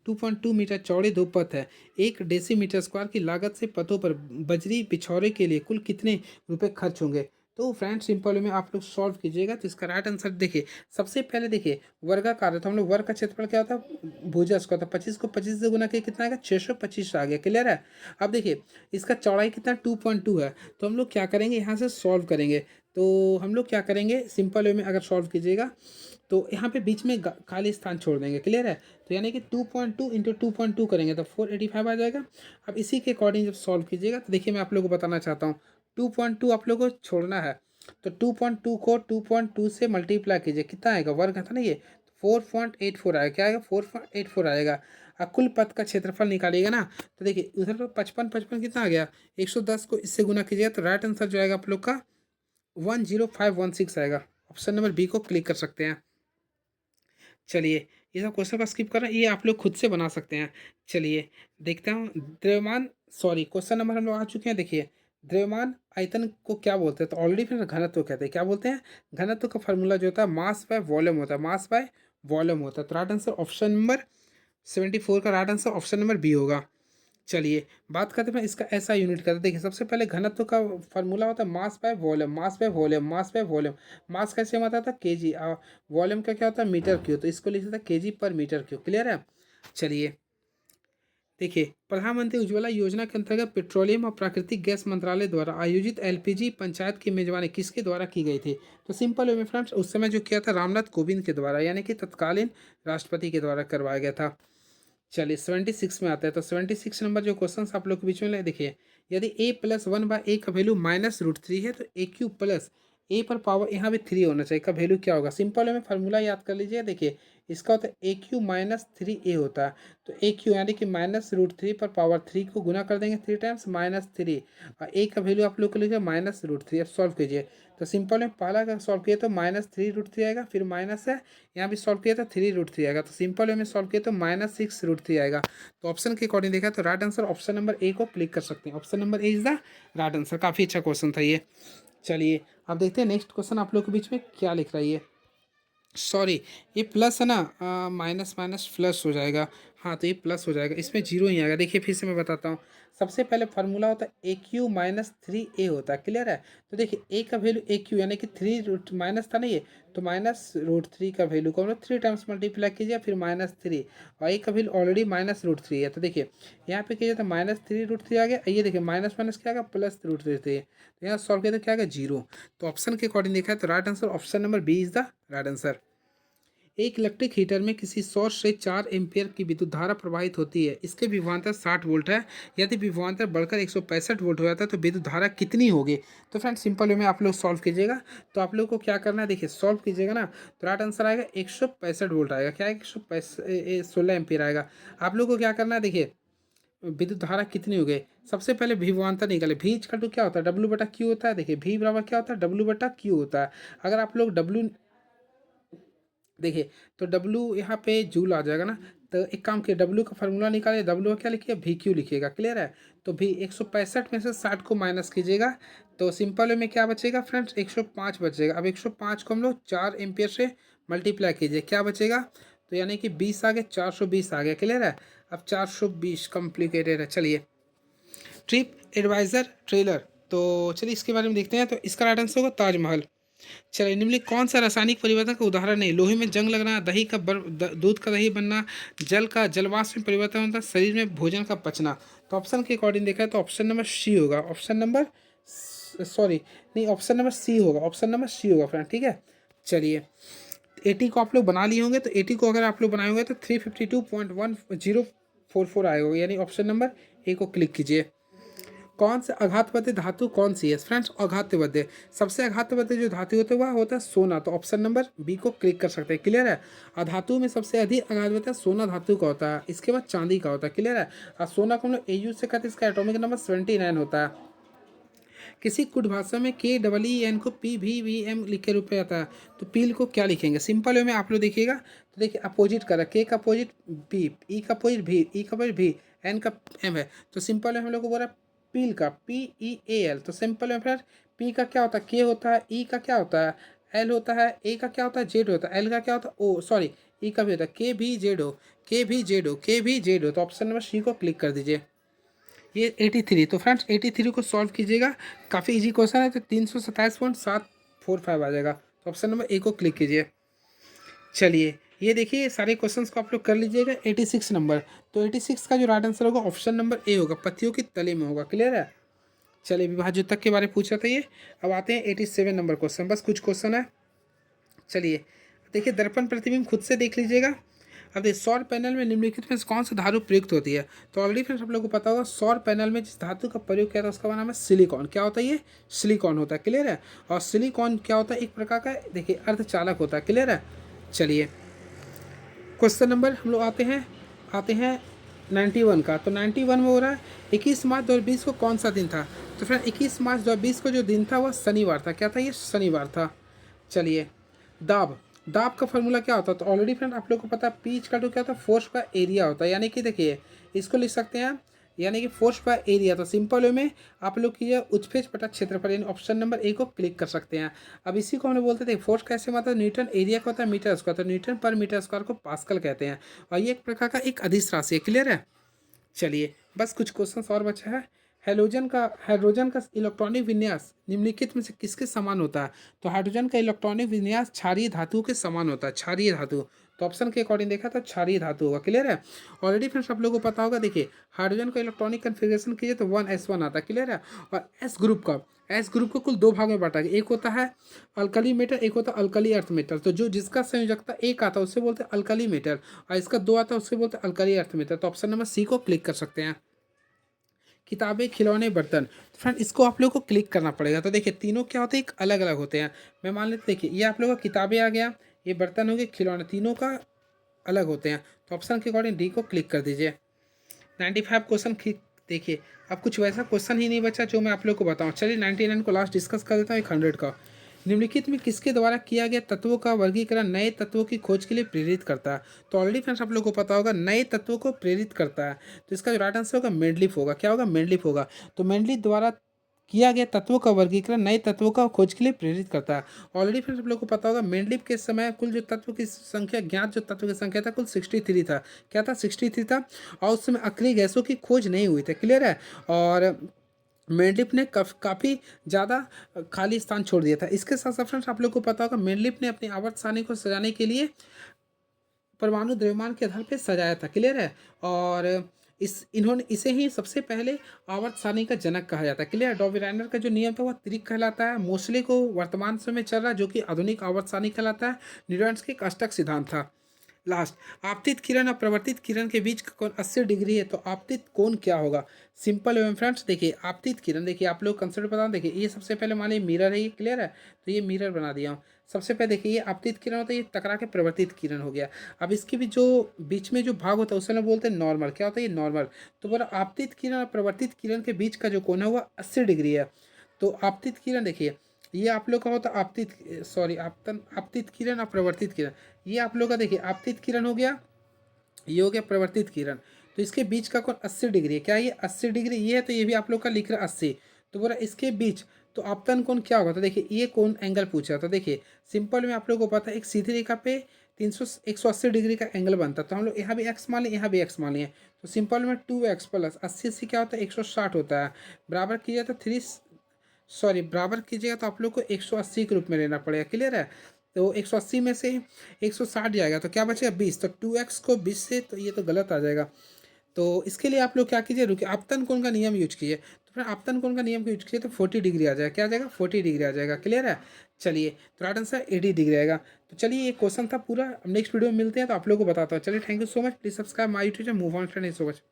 [SPEAKER 1] 2.2 मीटर चौड़े दो पथ है। 1 डेसीमीटर स्क्वायर की लागत से पथों पर बजरी बिछौरे के लिए कुल कितने रुपए खर्च होंगे? तो फ्रेंड सिंपल में आप लोग सॉल्व कीजिएगा तो इसका राइट आंसर देखिए, सबसे पहले देखिए वर्गाकार है तो हम लोग वर्ग का क्षेत्रफल क्या होता है, भुजा उसका होता है। 25 को 25 से गुना किया कितना आएगा? 625 आ गया। क्लियर है? अब देखिए इसका चौड़ाई कितना 2.2 है, तो हम लोग क्या करेंगे, यहाँ से सॉल्व करेंगे। तो हम लोग क्या करेंगे, सिंपल वे में अगर सॉल्व कीजिएगा तो यहाँ पे बीच में खाली स्थान छोड़ देंगे। क्लियर है? तो यानी कि 2.2 इंटू 2.2 करेंगे तो 485 आ जाएगा। अब इसी के अकॉर्डिंग जब सॉल्व कीजिएगा तो देखिए मैं आप लोगों को बताना चाहता हूँ, 2.2 आप लोगों को छोड़ना है तो 2.2 को 2.2 से मल्टीप्लाई कीजिए, कितना आएगा, वर्ग था ना ये, 4.84 आएगा। क्या आएगा? 4.84 आएगा। अब कुल पथ का क्षेत्रफल निकालिएगा ना, तो देखिए उधर पर 55 55 कितना आ गया, 110 को इससे गुना कीजिएगा तो राइट आंसर जो आएगा आप लोग का 10516 आएगा। ऑप्शन नंबर बी को क्लिक कर सकते हैं। चलिए ये सब क्वेश्चन का स्किप कर रहे हैं, ये आप लोग खुद से बना सकते हैं। चलिए देखते हैं द्रव्यमान, सॉरी क्वेश्चन नंबर हम लोग आ चुके हैं। देखिए द्रव्यमान आयतन को क्या बोलते हैं? तो ऑलरेडी फिर घनत्व कहते हैं। क्या बोलते हैं? घनत्व का फॉर्मूला जो होता है मास बाय वॉल्यूम होता है, मास बाय वॉल्यूम होता है। तो राइट आंसर ऑप्शन नंबर 74 का right answer option number B होगा। चलिए बात करते हैं इसका ऐसा यूनिट करते हैं। देखिए सबसे पहले घनत्व का फॉर्मूला होता है mass by volume, mass by volume, mass by volume. Mass कैसे होता था? केजी। वॉल्यूम का क्या होता है? Metre cube. तो इसको लिख सकते हैं केजी पर मीटर क्यूब। क्लियर है? चलिए देखिए प्रधानमंत्री उज्ज्वला योजना के अंतर्गत पेट्रोलियम और प्राकृतिक गैस मंत्रालय द्वारा आयोजित एलपीजी पंचायत की मेजबानी किसके द्वारा की गई थी? तो सिंपल वे में फ्रेंड्स उस समय जो किया था रामनाथ कोविंद के द्वारा, यानी कि तत्कालीन राष्ट्रपति के द्वारा करवाया गया था। चलिए 76 में आता है, तो 76 नंबर जो क्वेश्चन आप लोग के बीच में ले देखिए, यदि a+1/a का वैल्यू -√3 है तो ए क्यू प्लस ए पर पावर यहाँ पे 3 होना चाहिए का वैल्यू क्या होगा? सिंपल में फार्मूला याद कर लीजिए। देखिए इसका होता है AQ-3a होता है, तो ए क्यू यानी कि -√3 पर पावर 3 को गुना कर देंगे 3 टाइम्स -3 और ए का वैल्यू आप लोग को लीजिए -√3। अब सॉल्व कीजिए तो सिंपल में पहला का सॉल्व किया तो -3√3 आएगा, फिर माइनस है, यहाँ भी सॉल्व किया तो 3√3 आएगा, तो सिंपल वे में सॉल्व किया तो -6√3 आएगा। तो ऑप्शन के अकॉर्डिंग देखा तो right answer option number A को क्लिक कर सकते हैं। Option number A is the right answer. काफ़ी अच्छा क्वेश्चन था ये। चलिए अब देखते हैं नेक्स्ट क्वेश्चन आप लोग के बीच में क्या लिख रहा है ये, सॉरी ये प्लस है ना, माइनस माइनस प्लस हो जाएगा। हाँ तो ये प्लस हो जाएगा, इसमें जीरो ही आएगा। देखिए फिर से मैं बताता हूँ, सबसे पहले फार्मूला होता है AQ-3a होता है। क्लियर है? तो देखिए ए का वैल्यू AQ यानी कि 3 रूट माइनस था ना ये, तो -√3 का वैल्यू को हम लोग 3 टाइम्स मल्टीप्लाई कीजिए फिर -3 और ए का वैल्यू ऑलरेडी -√3 है। तो देखिए यहाँ पे कीजिए तो -3√3 आ गया, ये देखिए माइनस माइनस क्या आ गया +√3 थे, तो यहाँ सॉल्व किया तो क्या आ गया जीरो। तो ऑप्शन के अकॉर्डिंग देखा है तो right answer option number B is the right answer. एक इलेक्ट्रिक हीटर में किसी सोर्स से 4 एम्पियर की विद्युत धारा प्रवाहित होती है। इसके विभवांतर 60 वोल्ट है। यदि विभवांतर बढ़कर 165 वोल्ट हो जाता है तो विद्युत धारा कितनी होगी? तो फ्रेंड सिंपल वे में आप लोग सॉल्व कीजिएगा। तो आप लोग को क्या करना है, देखिए सॉल्व कीजिएगा ना तो राइट आंसर आएगा 165 वोल्ट आएगा। क्या है? 116 एम्पियर आएगा। आप लोग को क्या करना है, देखिए विद्युत धारा कितनी हो गई, सबसे पहले विभवांतर निकाले। भी इक्वल टू क्या होता है? W/Q होता है। देखिए भी बराबर क्या होता है? W/Q होता है। अगर आप लोग W देखिए तो W यहाँ पे जूल आ जाएगा ना, तो एक काम किए W का फार्मूला निकालिए। W क्या लिखिए? VQ लिखिएगा। क्लियर है? तो भी 165 में से 60 को माइनस कीजिएगा तो सिंपल वे में क्या बचेगा फ्रेंड्स? 105 बचेगा। अब 105 को हम लोग 4 एम्पियर से मल्टीप्लाई कीजिए, क्या बचेगा? तो यानी कि 20 आ गया, 420 आ गया। क्लियर है? अब 420 कॉम्प्लिकेटेड है। चलिए ट्रिप एडवाइज़र ट्रेलर, तो चलिए इसके बारे में देखते हैं। तो इसका राइट आंसर होगा ताजमहल। चलिए, निम्नलिखित कौन सा रासायनिक परिवर्तन का उदाहरण है? लोहे में जंग लगना, दही का दूध का दही बनना, जल का जलवाष्प में परिवर्तन होता, शरीर में भोजन का पचना। तो ऑप्शन के अकॉर्डिंग देखा है तो ऑप्शन नंबर सी होगा। ऑप्शन नंबर सॉरी नहीं, ऑप्शन नंबर सी होगा। ऑप्शन नंबर सी होगा फ्रेंड, ठीक है। चलिए, 80 को आप लोग बना लिए होंगे, तो 80 को अगर आप लोग बनाए होंगे तो 352.1044 आएगा, यानी ऑप्शन नंबर ए को क्लिक कीजिए। कौन से आघातवर्ती धातु कौन सी है फ्रेंड्स? आघातवर्ती, सबसे आघातवर्ती जो धातु होता है वह होता है सोना। तो ऑप्शन नंबर बी को क्लिक कर सकते हैं, क्लियर है। और धातु में सबसे अधिक आघातवर्ती सोना धातु का होता है, इसके बाद चांदी का होता है, क्लियर है। और सोना को हम लोग AU से कहते हैं, इसका एटॉमिक नंबर 79 होता है। किसी कुछ भाषा में KEEN को PVVM लिख के रूप में आता है, तो पील को क्या लिखेंगे? सिंपल वे में आप लोग देखिएगा, तो देखिए अपोजिट करा, के का अपोजिट बी, ई का अपोजिट भी, ई का अपोजिट भी, एन का एम है, तो सिंपल में हम लोग को बोला पील का PEAL। तो सिंपल में फिर पी का क्या होता है? के होता है, ई का क्या होता है? एल होता है, ए का क्या होता है? जेड होता है, एल का क्या होता है? ओ सॉरी, ई का भी होता है KVZ, KVZ। तो ऑप्शन नंबर सी को क्लिक कर दीजिए। ये 83, तो फ्रेंड्स 83 को सॉल्व कीजिएगा, काफ़ी इजी क्वेश्चन है, तो 327.745 आ जाएगा। तो ऑप्शन नंबर ए को क्लिक कीजिए। चलिए, ये देखिए सारे क्वेश्चंस को आप लोग कर लीजिएगा। 86 नंबर, तो 86 का जो राइट आंसर होगा ऑप्शन नंबर ए होगा, पत्तियों की तले में होगा, क्लियर है। चलिए, विभाज्यता के बारे में पूछा था ये। अब आते हैं 87 नंबर क्वेश्चन, बस कुछ क्वेश्चन है। चलिए, देखिए दर्पण प्रतिबिंब खुद से देख लीजिएगा। अब देखिए, सौर पैनल में निम्नलिखित में से कौन सी धातु प्रयुक्त होती है? तो ऑलरेडी फ्रेंड्स आप लोगों को पता होगा, सौर पैनल में जिस धातु का प्रयोग किया था उसका नाम है सिलिकॉन। क्या होता है ये? सिलिकॉन होता है, क्लियर है। और सिलिकॉन क्या होता है? एक प्रकार का देखिए अर्धचालक होता है, क्लियर है। चलिए, क्वेश्चन नंबर हम लोग आते हैं 91 का। तो 91 में हो रहा है 21 मार्च 2020 को कौन सा दिन था? तो फ्रेंड 21 मार्च 2020 को जो दिन था वह शनिवार था। क्या था ये? शनिवार था। चलिए, दाब, दाब का फॉर्मूला क्या होता है? तो ऑलरेडी फ्रेंड आप लोग को पता है, पी का क्या होता है? फोर्स का एरिया होता है, यानी कि देखिए इसको लिख सकते हैं, यानी कि फोर्स पर एरिया। तो सिंपल वे में आप लोग की उच्चफेज बटा क्षेत्रफल, यानी ऑप्शन नंबर ए को क्लिक कर सकते हैं। अब इसी को हम लोग बोलते थे फोर्स कैसे मतलब न्यूटन, एरिया का होता है मीटर स्क्वायर, तो न्यूटन पर मीटर स्क्वायर को पास्कल कहते हैं, और ये एक प्रकार का एक अदिश राशि है, क्लियर है। चलिए, बस कुछ क्वेश्चन और बचा है। हाइड्रोजन का इलेक्ट्रॉनिक विन्यास निम्नलिखित में से किसके समान होता है? तो हाइड्रोजन का इलेक्ट्रॉनिक विन्यास क्षारीय धातु के समान होता है, क्षारीय धातु। तो ऑप्शन के अकॉर्डिंग देखा तो क्षारीय धातु होगा, क्लियर है। ऑलरेडी फ्रेंड्स आप लोगों को पता होगा, देखिए हाइड्रोजन का इलेक्ट्रॉनिक कन्फिग्रेशन कीजिए तो 1s1 आता है, क्लियर है। और एस ग्रुप को कुल 2 भाग में बांटा गया, एक होता है अल्कली मेटल, एक होता है अल्कली अर्थ मेटल। तो जो जिसका संयोजकता एक आता है उससे बोलते हैं अल्कली मेटल, और इसका 2 आता है उससे बोलते हैं अल्कली अर्थ मेटल। तो ऑप्शन नंबर सी को क्लिक कर सकते हैं। किताबें, खिलौने, बर्तन, तो फ्रेंड इसको आप लोग को क्लिक करना पड़ेगा। तो देखिए तीनों क्या होते हैं? एक अलग अलग होते हैं। मैं मान लेते, देखिए ये आप लोगों का किताबें आ गया, ये बर्तन हो गए, खिलौने, तीनों का अलग होते हैं। तो ऑप्शन के अकॉर्डिंग डी को क्लिक कर दीजिए। 95 क्वेश्चन देखिए, अब कुछ वैसा क्वेश्चन ही नहीं बचा जो मैं आप लोग को बताऊं। चलिए 99 को लास्ट डिस्कस कर देता हूँ, 100 का। निम्नलिखित में किसके द्वारा किया गया तत्वों का वर्गीकरण नए तत्वों की खोज के लिए प्रेरित करता है? तो ऑलरेडी फ्रेंड्स आप लोग को पता होगा, नए तत्वों को प्रेरित करता है, तो इसका जो राइट आंसर होगा मेंडलीफ होगा। क्या होगा? मेंडलीफ होगा। तो मेंडलीफ द्वारा किया गया तत्वों का वर्गीकरण नए तत्वों का खोज के लिए प्रेरित करता है। ऑलरेडी फ्रेंड्स आप लोग को पता होगा, मेंडलीफ के समय कुल जो तत्व की संख्या, ज्ञात जो तत्व की संख्या था कुल 63 था। क्या था? 63 था। और उस समय अक्रिय गैसों की खोज नहीं हुई थी, क्लियर है। और मेंडलीफ ने काफ़ी ज़्यादा खाली स्थान छोड़ दिया था। इसके साथ साथ फ्रेंड्स आप लोग को पता होगा, मेंडलीफ ने अपनी आवर्त सारणी को सजाने के लिए परमाणु द्रव्यमान के आधार पर सजाया था, क्लियर है। और इसे ही सबसे पहले आवर्त सारणी का जनक कहा जाता है, क्लियर। डॉविराइनर का जो नियम था वह त्रिक कहलाता है। मोस्ले को वर्तमान समय चल रहा है जो कि आधुनिक आवर्त सारणी कहलाता है। न्यूटन्स के एक अष्टक सिद्धांत था। लास्ट, आपतित किरण और प्रवर्तित किरण के बीच का कोण 80 डिग्री है, तो आपतित कोण क्या होगा? सिंपल एवं फ्रेंड्स, देखिए आपतित किरण, देखिए आप लोग कंसेप्ट बता, देखिए ये सबसे पहले मान लीजिए मिरर है, ये क्लियर है, तो ये मिरर बना दिया हूँ। सबसे पहले देखिए ये आपतित किरण होता है, ये टकरा के प्रवर्तित किरण हो गया। अब इसके भी जो बीच में जो भाग होता है उसे हम बोलते हैं नॉर्मल। क्या होता है? ये नॉर्मल। तो बोला आपतित किरण और प्रवर्तित किरण के बीच का जो कोण है वह 80 डिग्री है। तो आपतित किरण देखिए, ये आप लोग का होता है आपतित किरण और प्रवर्तित किरण। ये आप लोग का देखिए आपतित किरण हो गया, ये हो गया प्रवर्तित किरण। तो इसके बीच का कोण 80 डिग्री है। क्या ये 80 डिग्री ये है? तो ये भी आप लोग का लिख रहा है 80। तो बोला इसके बीच, तो आपतन कोण क्या होगा? तो देखिए ये कोण एंगल पूछा, तो देखिए सिंपल में आप लोग को पता है, एक सीधी रेखा पे 180 डिग्री का एंगल बनता है। तो हम लोग यहाँ भी एक्स मान लें, यहाँ भी एक्स मान लें। तो सिंपल में 2x प्लस 80 से क्या होता है? 160 होता है, बराबर किया तो सॉरी बराबर कीजिएगा तो आप लोग को 180 के रूप में लेना पड़ेगा। क्लियर है? तो 180 में से 160 जाएगा तो क्या बचेगा 20। तो 2x को 20 से तो ये तो गलत आ जाएगा। तो इसके लिए आप लोग क्या कीजिए, रुकिए, आपतन कोण का नियम यूज कीजिए। तो फिर आपतन कोण का नियम यूज कीजिए तो 40 डिग्री आ जाएगा। क्या आ जाएगा? 40 डिग्री आ जाएगा। क्लियर है? चलिए, तो राइट आंसर 80 डिग्री आएगा। तो चलिए, ये क्वेश्चन था पूरा। नेक्स्ट वीडियो में मिलते हैं तो आप लोगों को बताता हूँ। चलिए, thank you so much. Please subscribe my YouTube, move on, so much.